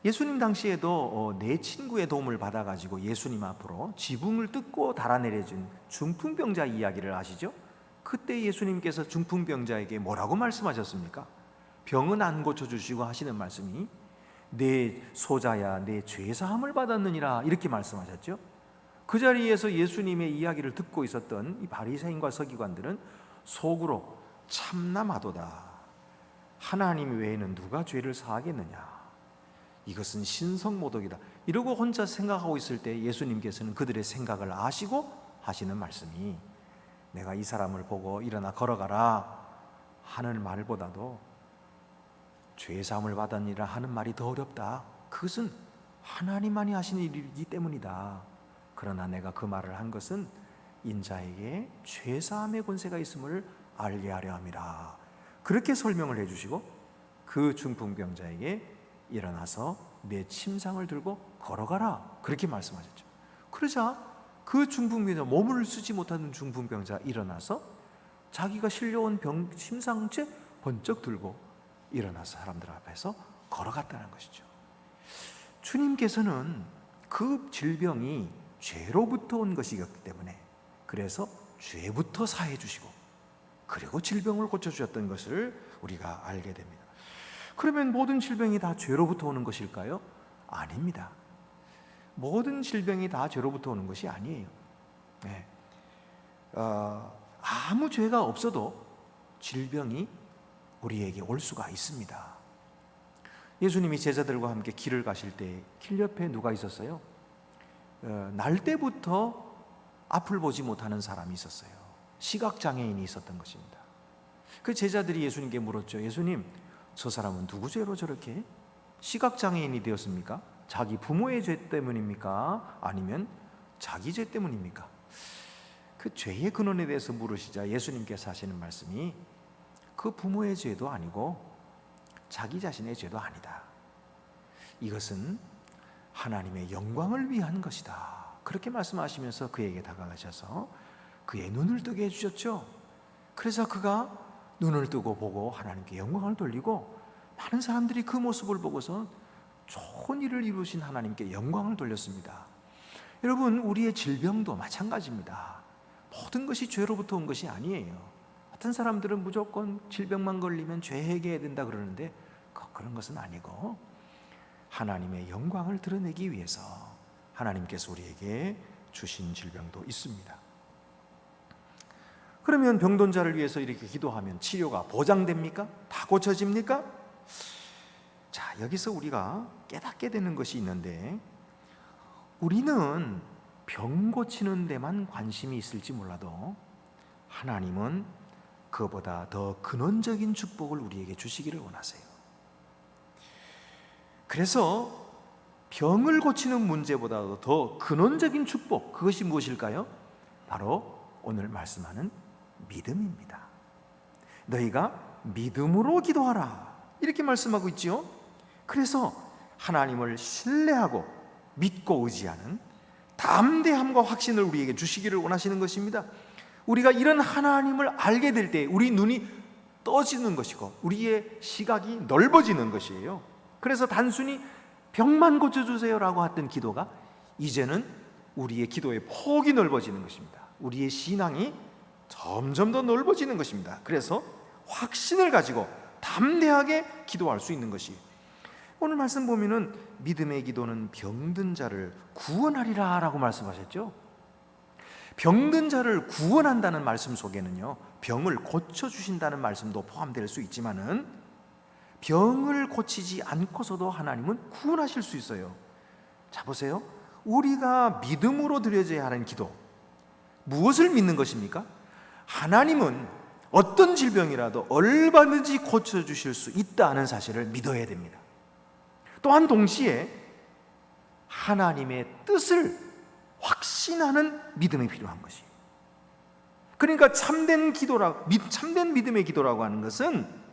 Speaker 1: 예수님 당시에도 내 친구의 도움을 받아가지고 예수님 앞으로 지붕을 뜯고 달아내려준 중풍병자 이야기를 아시죠? 그때 예수님께서 중풍병자에게 뭐라고 말씀하셨습니까? 병은 안 고쳐주시고 하시는 말씀이 내 소자야 내 죄사함을 받았느니라 이렇게 말씀하셨죠. 그 자리에서 예수님의 이야기를 듣고 있었던 이 바리새인과 서기관들은 속으로 참남하도다. 하나님 외에는 누가 죄를 사하겠느냐. 이것은 신성모독이다. 이러고 혼자 생각하고 있을 때 예수님께서는 그들의 생각을 아시고 하시는 말씀이 내가 이 사람을 보고 일어나 걸어가라 하는 말보다도 죄사함을 받았니라 하는 말이 더 어렵다. 그것은 하나님만이 하시는 일이기 때문이다. 그러나 내가 그 말을 한 것은 인자에게 죄사함의 권세가 있음을 알게 하려 함이라. 그렇게 설명을 해주시고 그 중풍병자에게 일어나서 내 침상을 들고 걸어가라 그렇게 말씀하셨죠. 그러자 그 중풍병자, 몸을 쓰지 못하는 중풍병자 일어나서 자기가 실려온 침상채 번쩍 들고 일어나서 사람들 앞에서 걸어갔다는 것이죠. 주님께서는 그 질병이 죄로부터 온 것이었기 때문에 그래서 죄부터 사해 주시고 그리고 질병을 고쳐주셨던 것을 우리가 알게 됩니다. 그러면 모든 질병이 다 죄로부터 오는 것일까요? 아닙니다. 모든 질병이 다 죄로부터 오는 것이 아니에요. 아무 죄가 없어도 질병이 우리에게 올 수가 있습니다. 예수님이 제자들과 함께 길을 가실 때 길 옆에 누가 있었어요? 날 때부터 앞을 보지 못하는 사람이 있었어요. 시각장애인이 있었던 것입니다. 그 제자들이 예수님께 물었죠. 예수님, 저 사람은 누구 죄로 저렇게 시각장애인이 되었습니까? 자기 부모의 죄 때문입니까? 아니면 자기 죄 때문입니까? 그 죄의 근원에 대해서 물으시자 예수님께서 하시는 말씀이 그 부모의 죄도 아니고 자기 자신의 죄도 아니다. 이것은 하나님의 영광을 위한 것이다. 그렇게 말씀하시면서 그에게 다가가셔서 그의 눈을 뜨게 해주셨죠. 그래서 그가 눈을 뜨고 보고 하나님께 영광을 돌리고 많은 사람들이 그 모습을 보고서 좋은 일을 이루신 하나님께 영광을 돌렸습니다. 여러분, 우리의 질병도 마찬가지입니다. 모든 것이 죄로부터 온 것이 아니에요. 어떤 사람들은 무조건 질병만 걸리면 죄 회개해야 된다 그러는데 그런 것은 아니고 하나님의 영광을 드러내기 위해서 하나님께서 우리에게 주신 질병도 있습니다. 그러면 병든 자를 위해서 이렇게 기도하면 치료가 보장됩니까? 다 고쳐집니까? 자, 여기서 우리가 깨닫게 되는 것이 있는데, 우리는 병 고치는 데만 관심이 있을지 몰라도 하나님은 그보다 더 근원적인 축복을 우리에게 주시기를 원하세요. 그래서 병을 고치는 문제보다도 더 근원적인 축복, 그것이 무엇일까요? 바로 오늘 말씀하는 믿음입니다. 너희가 믿음으로 기도하라, 이렇게 말씀하고 있지요. 그래서 하나님을 신뢰하고 믿고 의지하는 담대함과 확신을 우리에게 주시기를 원하시는 것입니다. 우리가 이런 하나님을 알게 될 때 우리 눈이 떠지는 것이고 우리의 시각이 넓어지는 것이에요. 그래서 단순히 병만 고쳐주세요라고 했던 기도가 이제는 우리의 기도의 폭이 넓어지는 것입니다. 우리의 신앙이 점점 더 넓어지는 것입니다. 그래서 확신을 가지고 담대하게 기도할 수 있는 것이, 오늘 말씀 보면은 믿음의 기도는 병든 자를 구원하리라 라고 말씀하셨죠. 병든 자를 구원한다는 말씀 속에는요, 병을 고쳐주신다는 말씀도 포함될 수 있지만은 병을 고치지 않고서도 하나님은 구원하실 수 있어요. 자, 보세요. 우리가 믿음으로 드려져야 하는 기도, 무엇을 믿는 것입니까? 하나님은 어떤 질병이라도 얼마든지 고쳐주실 수 있다는 사실을 믿어야 됩니다. 또한 동시에 하나님의 뜻을 확신하는 믿음이 필요한 것이에요. 그러니까 참된 믿음의 기도라고 하는 것은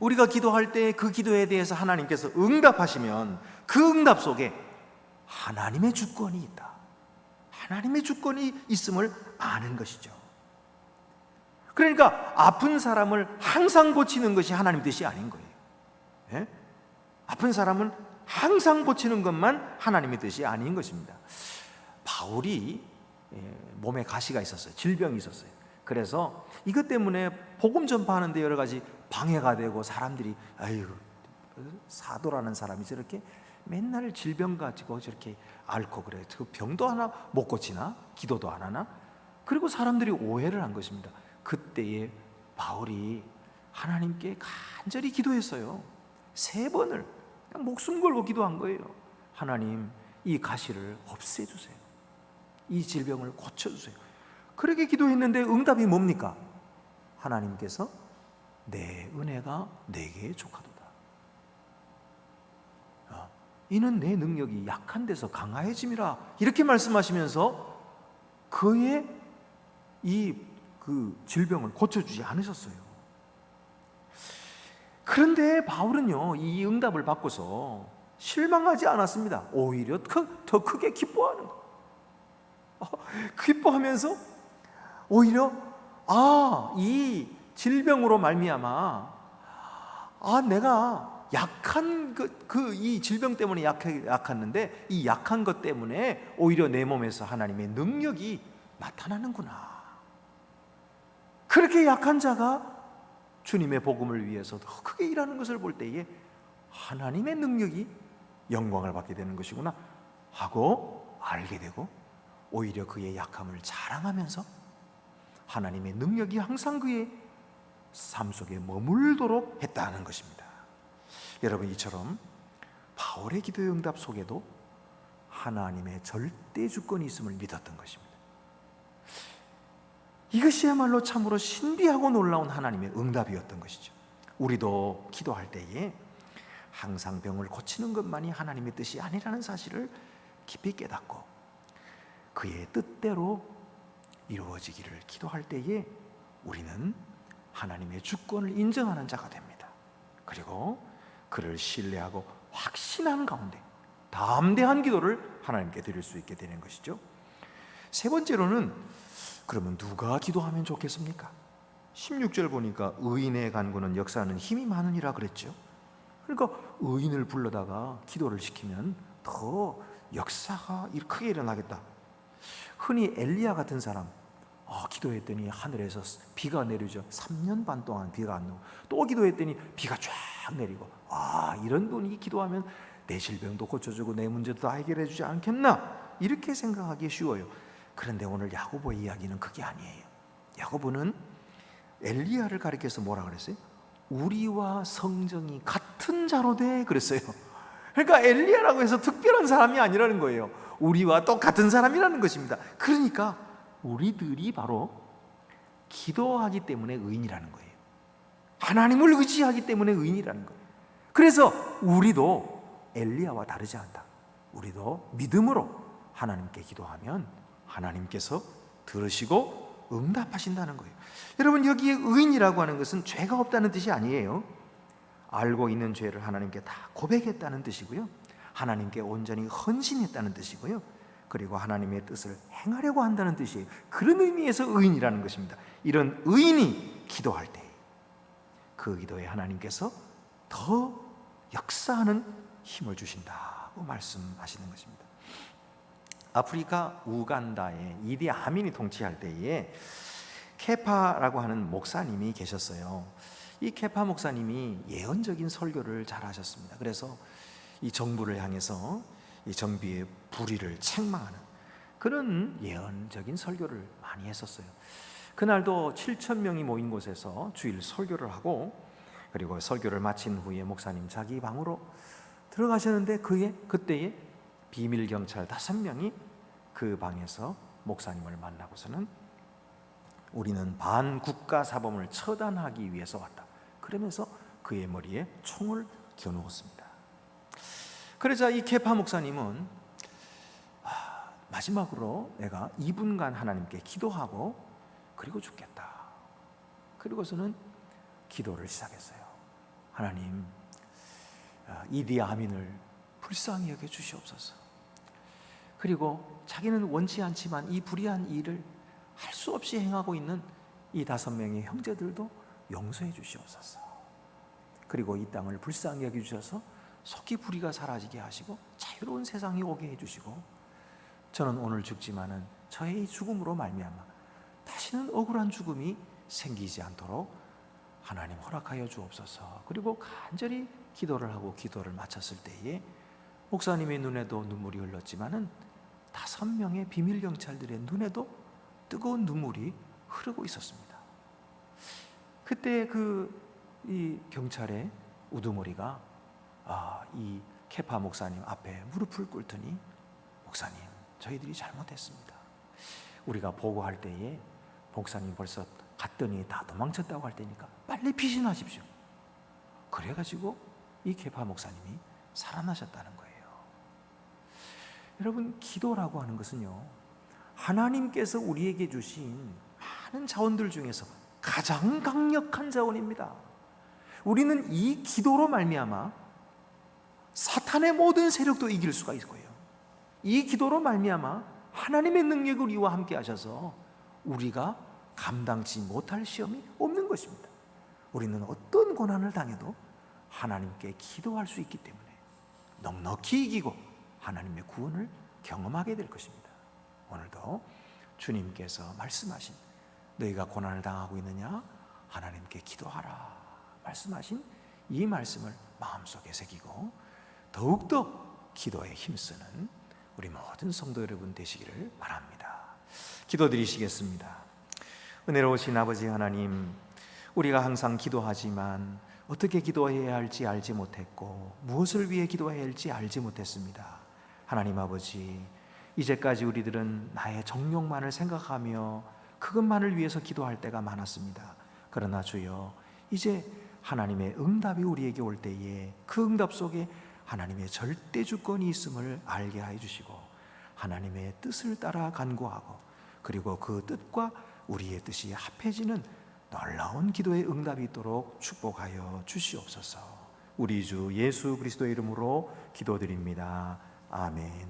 Speaker 1: 우리가 기도할 때 그 기도에 대해서 하나님께서 응답하시면 그 응답 속에 하나님의 주권이 있다, 하나님의 주권이 있음을 아는 것이죠. 그러니까 아픈 사람을 항상 고치는 것이 하나님 뜻이 아닌 거예요. 예? 아픈 사람은 항상 고치는 것만 하나님의 뜻이 아닌 것입니다. 바울이 몸에 가시가 있었어요. 질병이 있었어요. 그래서 이것 때문에 복음 전파하는데 여러 가지 방해가 되고, 사람들이 아유, 사도라는 사람이 저렇게 맨날 질병 가지고 저렇게 앓고 그래, 그 병도 하나 못 고치나? 기도도 안 하나? 그리고 사람들이 오해를 한 것입니다. 그때에 바울이 하나님께 간절히 기도했어요. 3번을 그냥 목숨 걸고 기도한 거예요. 하나님, 이 가시를 없애주세요. 이 질병을 고쳐주세요. 그렇게 기도했는데 응답이 뭡니까? 하나님께서 내 은혜가 내게 족하도다. 이는 내 능력이 약한 데서 강하여짐이라, 이렇게 말씀하시면서 그의 그 질병을 고쳐주지 않으셨어요. 그런데 바울은요, 이 응답을 받고서 실망하지 않았습니다. 오히려 더 크게 기뻐하는 거예요. 기뻐하면서 오히려 이 질병으로 말미암아 내가 약한 이 질병 때문에 약했는데 이 약한 것 때문에 오히려 내 몸에서 하나님의 능력이 나타나는구나. 그렇게 약한 자가 주님의 복음을 위해서 더 크게 일하는 것을 볼 때에 하나님의 능력이 영광을 받게 되는 것이구나 하고 알게 되고, 오히려 그의 약함을 자랑하면서 하나님의 능력이 항상 그의 삶 속에 머물도록 했다는 것입니다. 여러분, 이처럼 바울의 기도의 응답 속에도 하나님의 절대 주권이 있음을 믿었던 것입니다. 이것이야말로 참으로 신비하고 놀라운 하나님의 응답이었던 것이죠. 우리도 기도할 때에 항상 병을 고치는 것만이 하나님의 뜻이 아니라는 사실을 깊이 깨닫고 그의 뜻대로 이루어지기를 기도할 때에 우리는 하나님의 주권을 인정하는 자가 됩니다. 그리고 그를 신뢰하고 확신하는 가운데 담대한 기도를 하나님께 드릴 수 있게 되는 것이죠. 세 번째로는 그러면 누가 기도하면 좋겠습니까? 16절 보니까 의인의 간구는 역사하는 힘이 많으니라 그랬죠. 그러니까 의인을 불러다가 기도를 시키면 더 역사가 크게 일어나겠다. 흔히 엘리야 같은 사람, 기도했더니 하늘에서 비가 내리죠. 3년 반 동안 비가 안 오고, 또 기도했더니 비가 쫙 내리고, 이런 분이 기도하면 내 질병도 고쳐주고 내 문제도 다 해결해 주지 않겠나, 이렇게 생각하기 쉬워요. 그런데 오늘 야고보의 이야기는 그게 아니에요. 야고보는 엘리야를 가리켜서 뭐라 그랬어요? 우리와 성정이 같은 자로 돼 그랬어요. 그러니까 엘리야라고 해서 특별한 사람이 아니라는 거예요. 우리와 똑같은 사람이라는 것입니다. 그러니까 우리들이 바로 기도하기 때문에 의인이라는 거예요. 하나님을 의지하기 때문에 의인이라는 거예요. 그래서 우리도 엘리야와 다르지 않다. 우리도 믿음으로 하나님께 기도하면 하나님께서 들으시고 응답하신다는 거예요. 여러분, 여기에 의인이라고 하는 것은 죄가 없다는 뜻이 아니에요. 알고 있는 죄를 하나님께 다 고백했다는 뜻이고요, 하나님께 온전히 헌신했다는 뜻이고요, 그리고 하나님의 뜻을 행하려고 한다는 뜻이에요. 그런 의미에서 의인이라는 것입니다. 이런 의인이 기도할 때 그 기도에 하나님께서 더 역사하는 힘을 주신다고 말씀하시는 것입니다. 아프리카 우간다에 이디 아민이 통치할 때에 케파라고 하는 목사님이 계셨어요. 이 케파 목사님이 예언적인 설교를 잘 하셨습니다. 그래서 이 정부를 향해서 이 정비의 불의를 책망하는 그런 예언적인 설교를 많이 했었어요. 그날도 7,000명이 모인 곳에서 주일 설교를 하고, 그리고 설교를 마친 후에 목사님 자기 방으로 들어가셨는데 그때에 비밀 경찰 5명이 그 방에서 목사님을 만나고서는 우리는 반국가 사범을 처단하기 위해서 왔다, 그러면서 그의 머리에 총을 겨누었습니다. 그러자 이 케파 목사님은 마지막으로 내가 2분간 하나님께 기도하고 그리고 죽겠다. 그리고서는 기도를 시작했어요. 하나님, 이디 아민을 불쌍히 여겨 주시옵소서. 그리고 자기는 원치 않지만 이 불의한 일을 할 수 없이 행하고 있는 이 5명의 형제들도 용서해 주시옵소서. 그리고 이 땅을 불쌍히 여겨 주셔서 속히 불의가 사라지게 하시고 자유로운 세상이 오게 해주시고, 저는 오늘 죽지만은 저의 죽음으로 말미암아 다시는 억울한 죽음이 생기지 않도록 하나님 허락하여 주옵소서. 그리고 간절히 기도를 하고 기도를 마쳤을 때에 목사님의 눈에도 눈물이 흘렀지만은 5명의 비밀 경찰들의 눈에도 뜨거운 눈물이 흐르고 있었습니다. 그때 이 경찰의 우두머리가 이 케파 목사님 앞에 무릎을 꿇더니, 목사님, 저희들이 잘못했습니다. 우리가 보고할 때에 목사님 벌써 갔더니 다 도망쳤다고 할 테니까 빨리 피신하십시오. 그래가지고 이 케파 목사님이 살아나셨다는 거예요. 여러분, 기도라고 하는 것은요, 하나님께서 우리에게 주신 많은 자원들 중에서 가장 강력한 자원입니다. 우리는 이 기도로 말미암아 사탄의 모든 세력도 이길 수가 있고요, 이 기도로 말미암아 하나님의 능력을 우리와 함께 하셔서 우리가 감당치 못할 시험이 없는 것입니다. 우리는 어떤 고난을 당해도 하나님께 기도할 수 있기 때문에 넉넉히 이기고 하나님의 구원을 경험하게 될 것입니다. 오늘도 주님께서 말씀하신, 너희가 고난을 당하고 있느냐? 하나님께 기도하라 말씀하신 이 말씀을 마음속에 새기고 더욱더 기도에 힘쓰는 우리 모든 성도 여러분 되시기를 바랍니다. 기도드리시겠습니다. 은혜로우신 아버지 하나님, 우리가 항상 기도하지만 어떻게 기도해야 할지 알지 못했고 무엇을 위해 기도해야 할지 알지 못했습니다. 하나님 아버지, 이제까지 우리들은 나의 정욕만을 생각하며 그것만을 위해서 기도할 때가 많았습니다. 그러나 주여, 이제 하나님의 응답이 우리에게 올 때에 그 응답 속에 하나님의 절대 주권이 있음을 알게 하여 주시고 하나님의 뜻을 따라 간구하고, 그리고 그 뜻과 우리의 뜻이 합해지는 놀라운 기도의 응답이 있도록 축복하여 주시옵소서. 우리 주 예수 그리스도의 이름으로 기도드립니다. 아멘.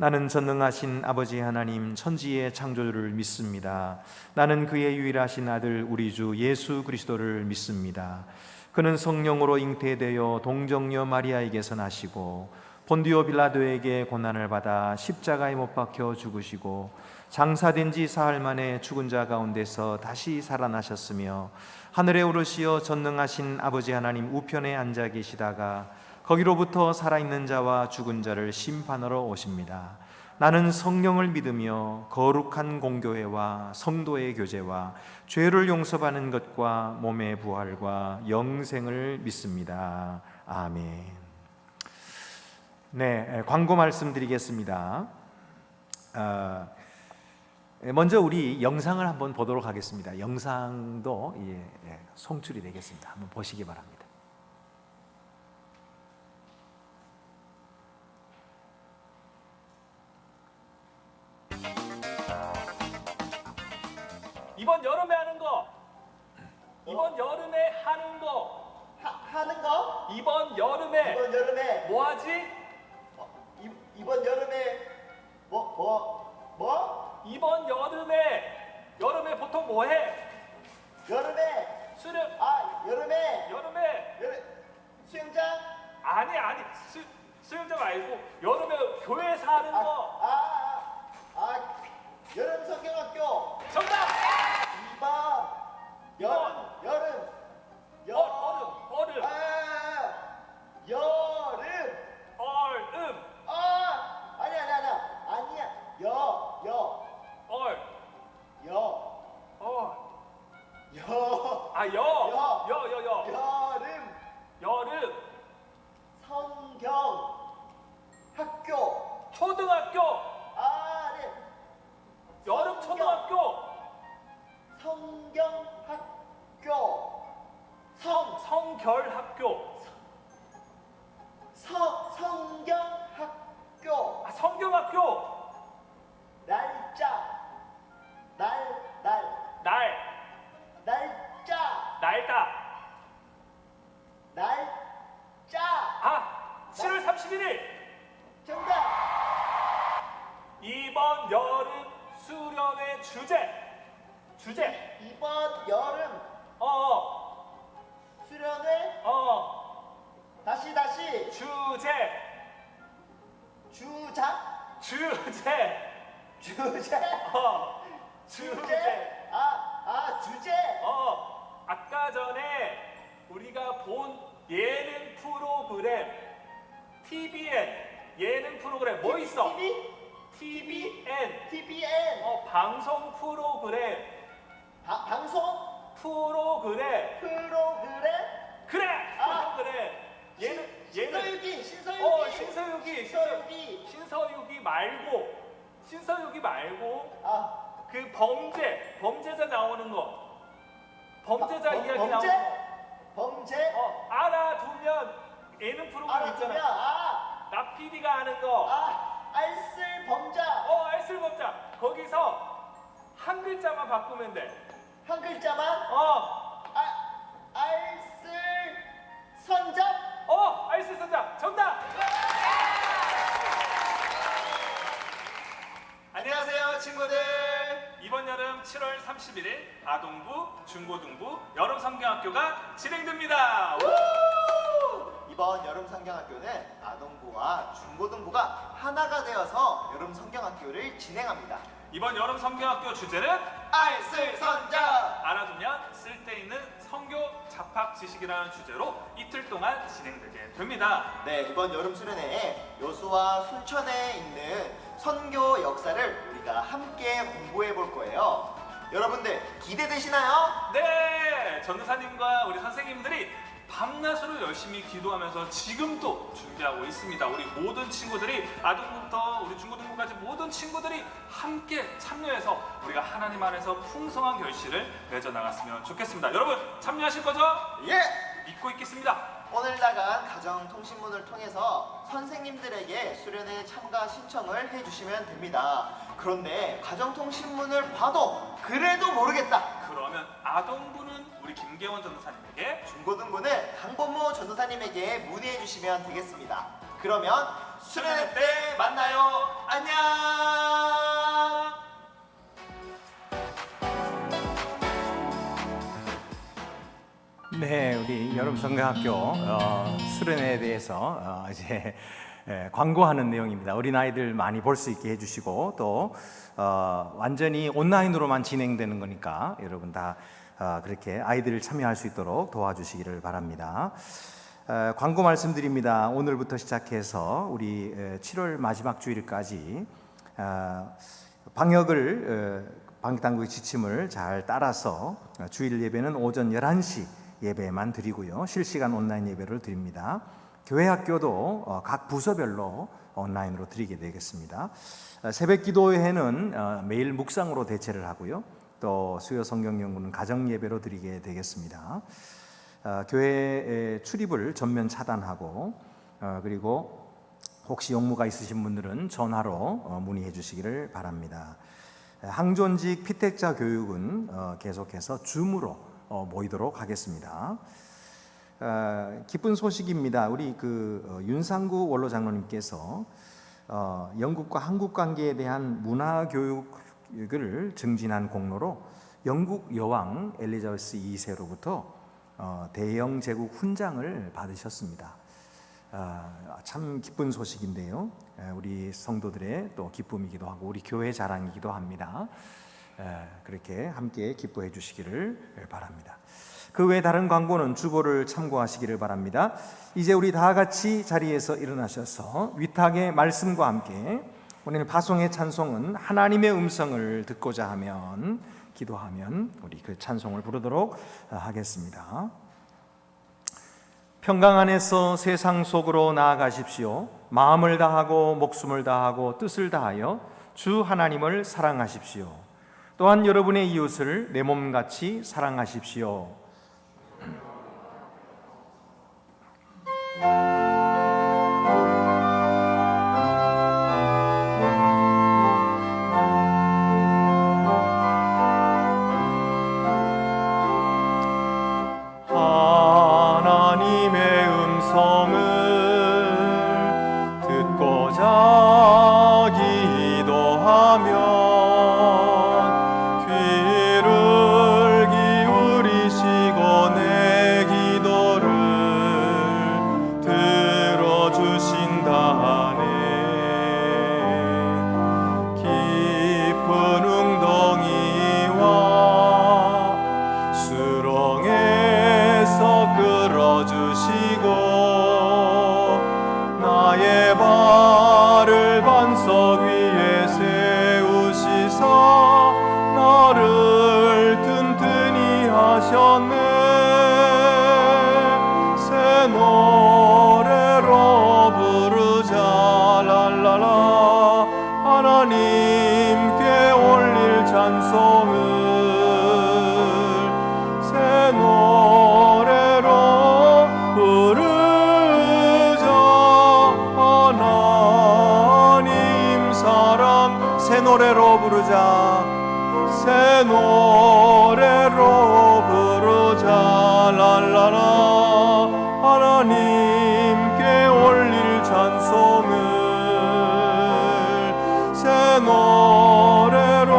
Speaker 1: 나는 전능하신 아버지 하나님 천지의 창조주를 믿습니다. 나는 그의 유일하신 아들 우리 주 예수 그리스도를 믿습니다. 그는 성령으로 잉태되어 동정녀 마리아에게서 나시고 본디오 빌라도에게 고난을 받아 십자가에 못 박혀 죽으시고 장사된 지 사흘 만에 죽은 자 가운데서 다시 살아나셨으며 하늘에 오르시어 전능하신 아버지 하나님 우편에 앉아 계시다가 거기로부터 살아있는 자와 죽은 자를 심판하러 오십니다. 나는 성령을 믿으며 거룩한 공교회와 성도의 교제와 죄를 용서받는 것과 몸의 부활과 영생을 믿습니다. 아멘. 네, 광고 말씀드리겠습니다. 먼저 우리 영상을 한번 보도록 하겠습니다. 영상도 송출이 되겠습니다. 한번 보시기 바랍니다.
Speaker 5: 이번 여름에 하는 거. 이번 여름에 하는 거.
Speaker 6: 하는 거?
Speaker 5: 이번 여름에
Speaker 6: 이번 여름에
Speaker 5: 뭐 하지?
Speaker 6: 이번 여름에 뭐?
Speaker 5: 이번 여름에 보통 뭐 해?
Speaker 6: 여름에
Speaker 5: 수련
Speaker 6: 여름에
Speaker 5: 여름에
Speaker 6: 수영장?
Speaker 5: 아니 수영장 말고 여름에 교회에서 하는 거.
Speaker 6: 여름 성경학교.
Speaker 5: 정답.
Speaker 6: 2번 여름
Speaker 5: 얼음.
Speaker 6: 여름 아니야
Speaker 5: 여름
Speaker 6: 성경 학교.
Speaker 5: 초등학교.
Speaker 6: 네.
Speaker 5: 여름 초등학교.
Speaker 6: 성경학교.
Speaker 5: 성결학교.
Speaker 6: 성경학교.
Speaker 5: 성경학교.
Speaker 6: 날짜. 날짜.
Speaker 5: 7월 31일.
Speaker 6: 정답.
Speaker 5: 이번 여름 수련의 주제.
Speaker 6: 이번 여름 수련회. 다시 주제. 주제.
Speaker 5: 아까 전에 우리가 본 예능 프로그램 TVN 예능 프로그램 뭐 있어? TVN 방송 프로그램
Speaker 6: 방송
Speaker 5: 프로그램 그래 예능 신서유기 말고 그 범죄자 나오는 거 범죄자 이야기 나오는 거
Speaker 6: 범죄.
Speaker 5: 알아두면 예능 프로그램 있잖아. 나 PD가 하는 거.
Speaker 6: 알쓸범자.
Speaker 5: 알쓸범자. 거기서 한 글자만 바꾸면 돼.
Speaker 6: 한 글자만. 알쓸선잡.
Speaker 5: 알쓸선잡. 정답. 안녕하세요, 친구들. 이번 여름 7월 31일 아동부, 중고등부 여름 성경학교가 진행됩니다.
Speaker 6: 이번 여름 성경학교는 아동부와 중고등부가 하나가 되어서 여름 성경학교를 진행합니다.
Speaker 5: 이번 여름 성경학교 주제는
Speaker 6: 알쓸선잡.
Speaker 5: 알아두면 쓸데있는 성교 잡학 지식이라는 주제로 이틀 동안 진행되게 됩니다.
Speaker 6: 네, 이번 여름 수련회에 여수와 순천에 있는 선교 역사를 우리가 함께 공부해 볼 거예요. 여러분들 기대되시나요?
Speaker 5: 네, 전도사님과 우리 선생님들이 밤낮으로 열심히 기도하면서 지금도 준비하고 있습니다. 우리 모든 친구들이 아동부부터 우리 중고등부까지 모든 친구들이 함께 참여해서 우리가 하나님 안에서 풍성한 결실을 맺어나갔으면 좋겠습니다. 여러분 참여하실 거죠?
Speaker 6: 예!
Speaker 5: 믿고 있겠습니다.
Speaker 6: 오늘 나간 가정통신문을 통해서 선생님들에게 수련회 참가 신청을 해주시면 됩니다. 그런데 가정통신문을 봐도 그래도 모르겠다.
Speaker 5: 그러면 아동부는 우리 김계원 전도사님에게,
Speaker 6: 중고등부는 강범모 전도사님에게 문의해 주시면 되겠습니다. 그러면 수련회 때 만나요. 안녕.
Speaker 1: 네, 우리 여름성경학교 수련회에 대해서 이제 광고하는 내용입니다. 어린아이들 많이 볼 수 있게 해주시고 또 완전히 온라인으로만 진행되는 거니까 여러분 다 그렇게 아이들을 참여할 수 있도록 도와주시기를 바랍니다. 광고 말씀드립니다. 오늘부터 시작해서 우리 7월 마지막 주일까지 방역당국의 지침을 잘 따라서 주일 예배는 오전 11시 예배만 드리고요. 실시간 온라인 예배를 드립니다. 교회 학교도 각 부서별로 온라인으로 드리게 되겠습니다. 새벽 기도회는 매일 묵상으로 대체를 하고요. 또 수요 성경 연구는 가정 예배로 드리게 되겠습니다. 교회 출입을 전면 차단하고 그리고 혹시 용무가 있으신 분들은 전화로 문의해 주시기를 바랍니다. 항존직 피택자 교육은 계속해서 줌으로 모이도록 하겠습니다. 기쁜 소식입니다. 우리 윤상구 원로 장로님께서 영국과 한국 관계에 대한 문화 교육을 증진한 공로로 영국 여왕 엘리자베스 2세로부터 대영 제국 훈장을 받으셨습니다. 참 기쁜 소식인데요. 우리 성도들의 또 기쁨이기도 하고 우리 교회 자랑이기도 합니다. 그렇게 함께 기뻐해 주시기를 바랍니다. 그 외 다른 광고는 주보를 참고하시기를 바랍니다. 이제 우리 다 같이 자리에서 일어나셔서 위탁의 말씀과 함께 오늘 파송의 찬송은 하나님의 음성을 듣고자 하면 기도하면 우리 그 찬송을 부르도록 하겠습니다. 평강 안에서 세상 속으로 나아가십시오. 마음을 다하고 목숨을 다하고 뜻을 다하여 주 하나님을 사랑하십시오. 또한 여러분의 이웃을 내 몸같이 사랑하십시오.
Speaker 2: 하나님의 음성을 듣고자 기도하면 귀를 기울이시고 내 기도를 들어주신다네. 깊은 웅덩이와 수렁에서 끌어주시고 나의 발을 반석 위에 세우시사 나를 튼튼히 하셨네. 새 노래로 부르자 랄랄라. 하나님께 올릴 찬송을 새 노래로 부르자. 하나님 사랑 새 노래로 부르자. 새 노래로 부르자 랄라라. 하나님께 올릴 찬송을 새 노래로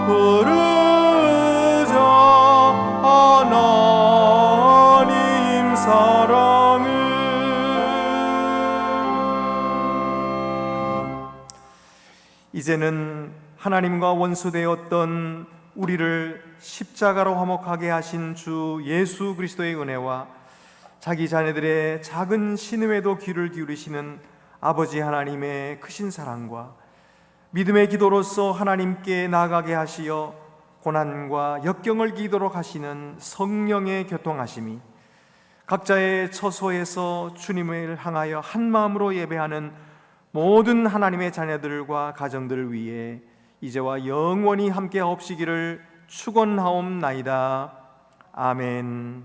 Speaker 2: 부르자. 하나님 사랑을.
Speaker 1: 이제는 하나님과 원수되었던 우리를 십자가로 화목하게 하신 주 예수 그리스도의 은혜와 자기 자녀들의 작은 신음에도 귀를 기울이시는 아버지 하나님의 크신 사랑과 믿음의 기도로서 하나님께 나아가게 하시어 고난과 역경을 이기도록 하시는 성령의 교통하심이 각자의 처소에서 주님을 향하여 한 마음으로 예배하는 모든 하나님의 자녀들과 가정들을 위해 이제와 영원히 함께 하옵시기를 축원하옵나이다. 아멘.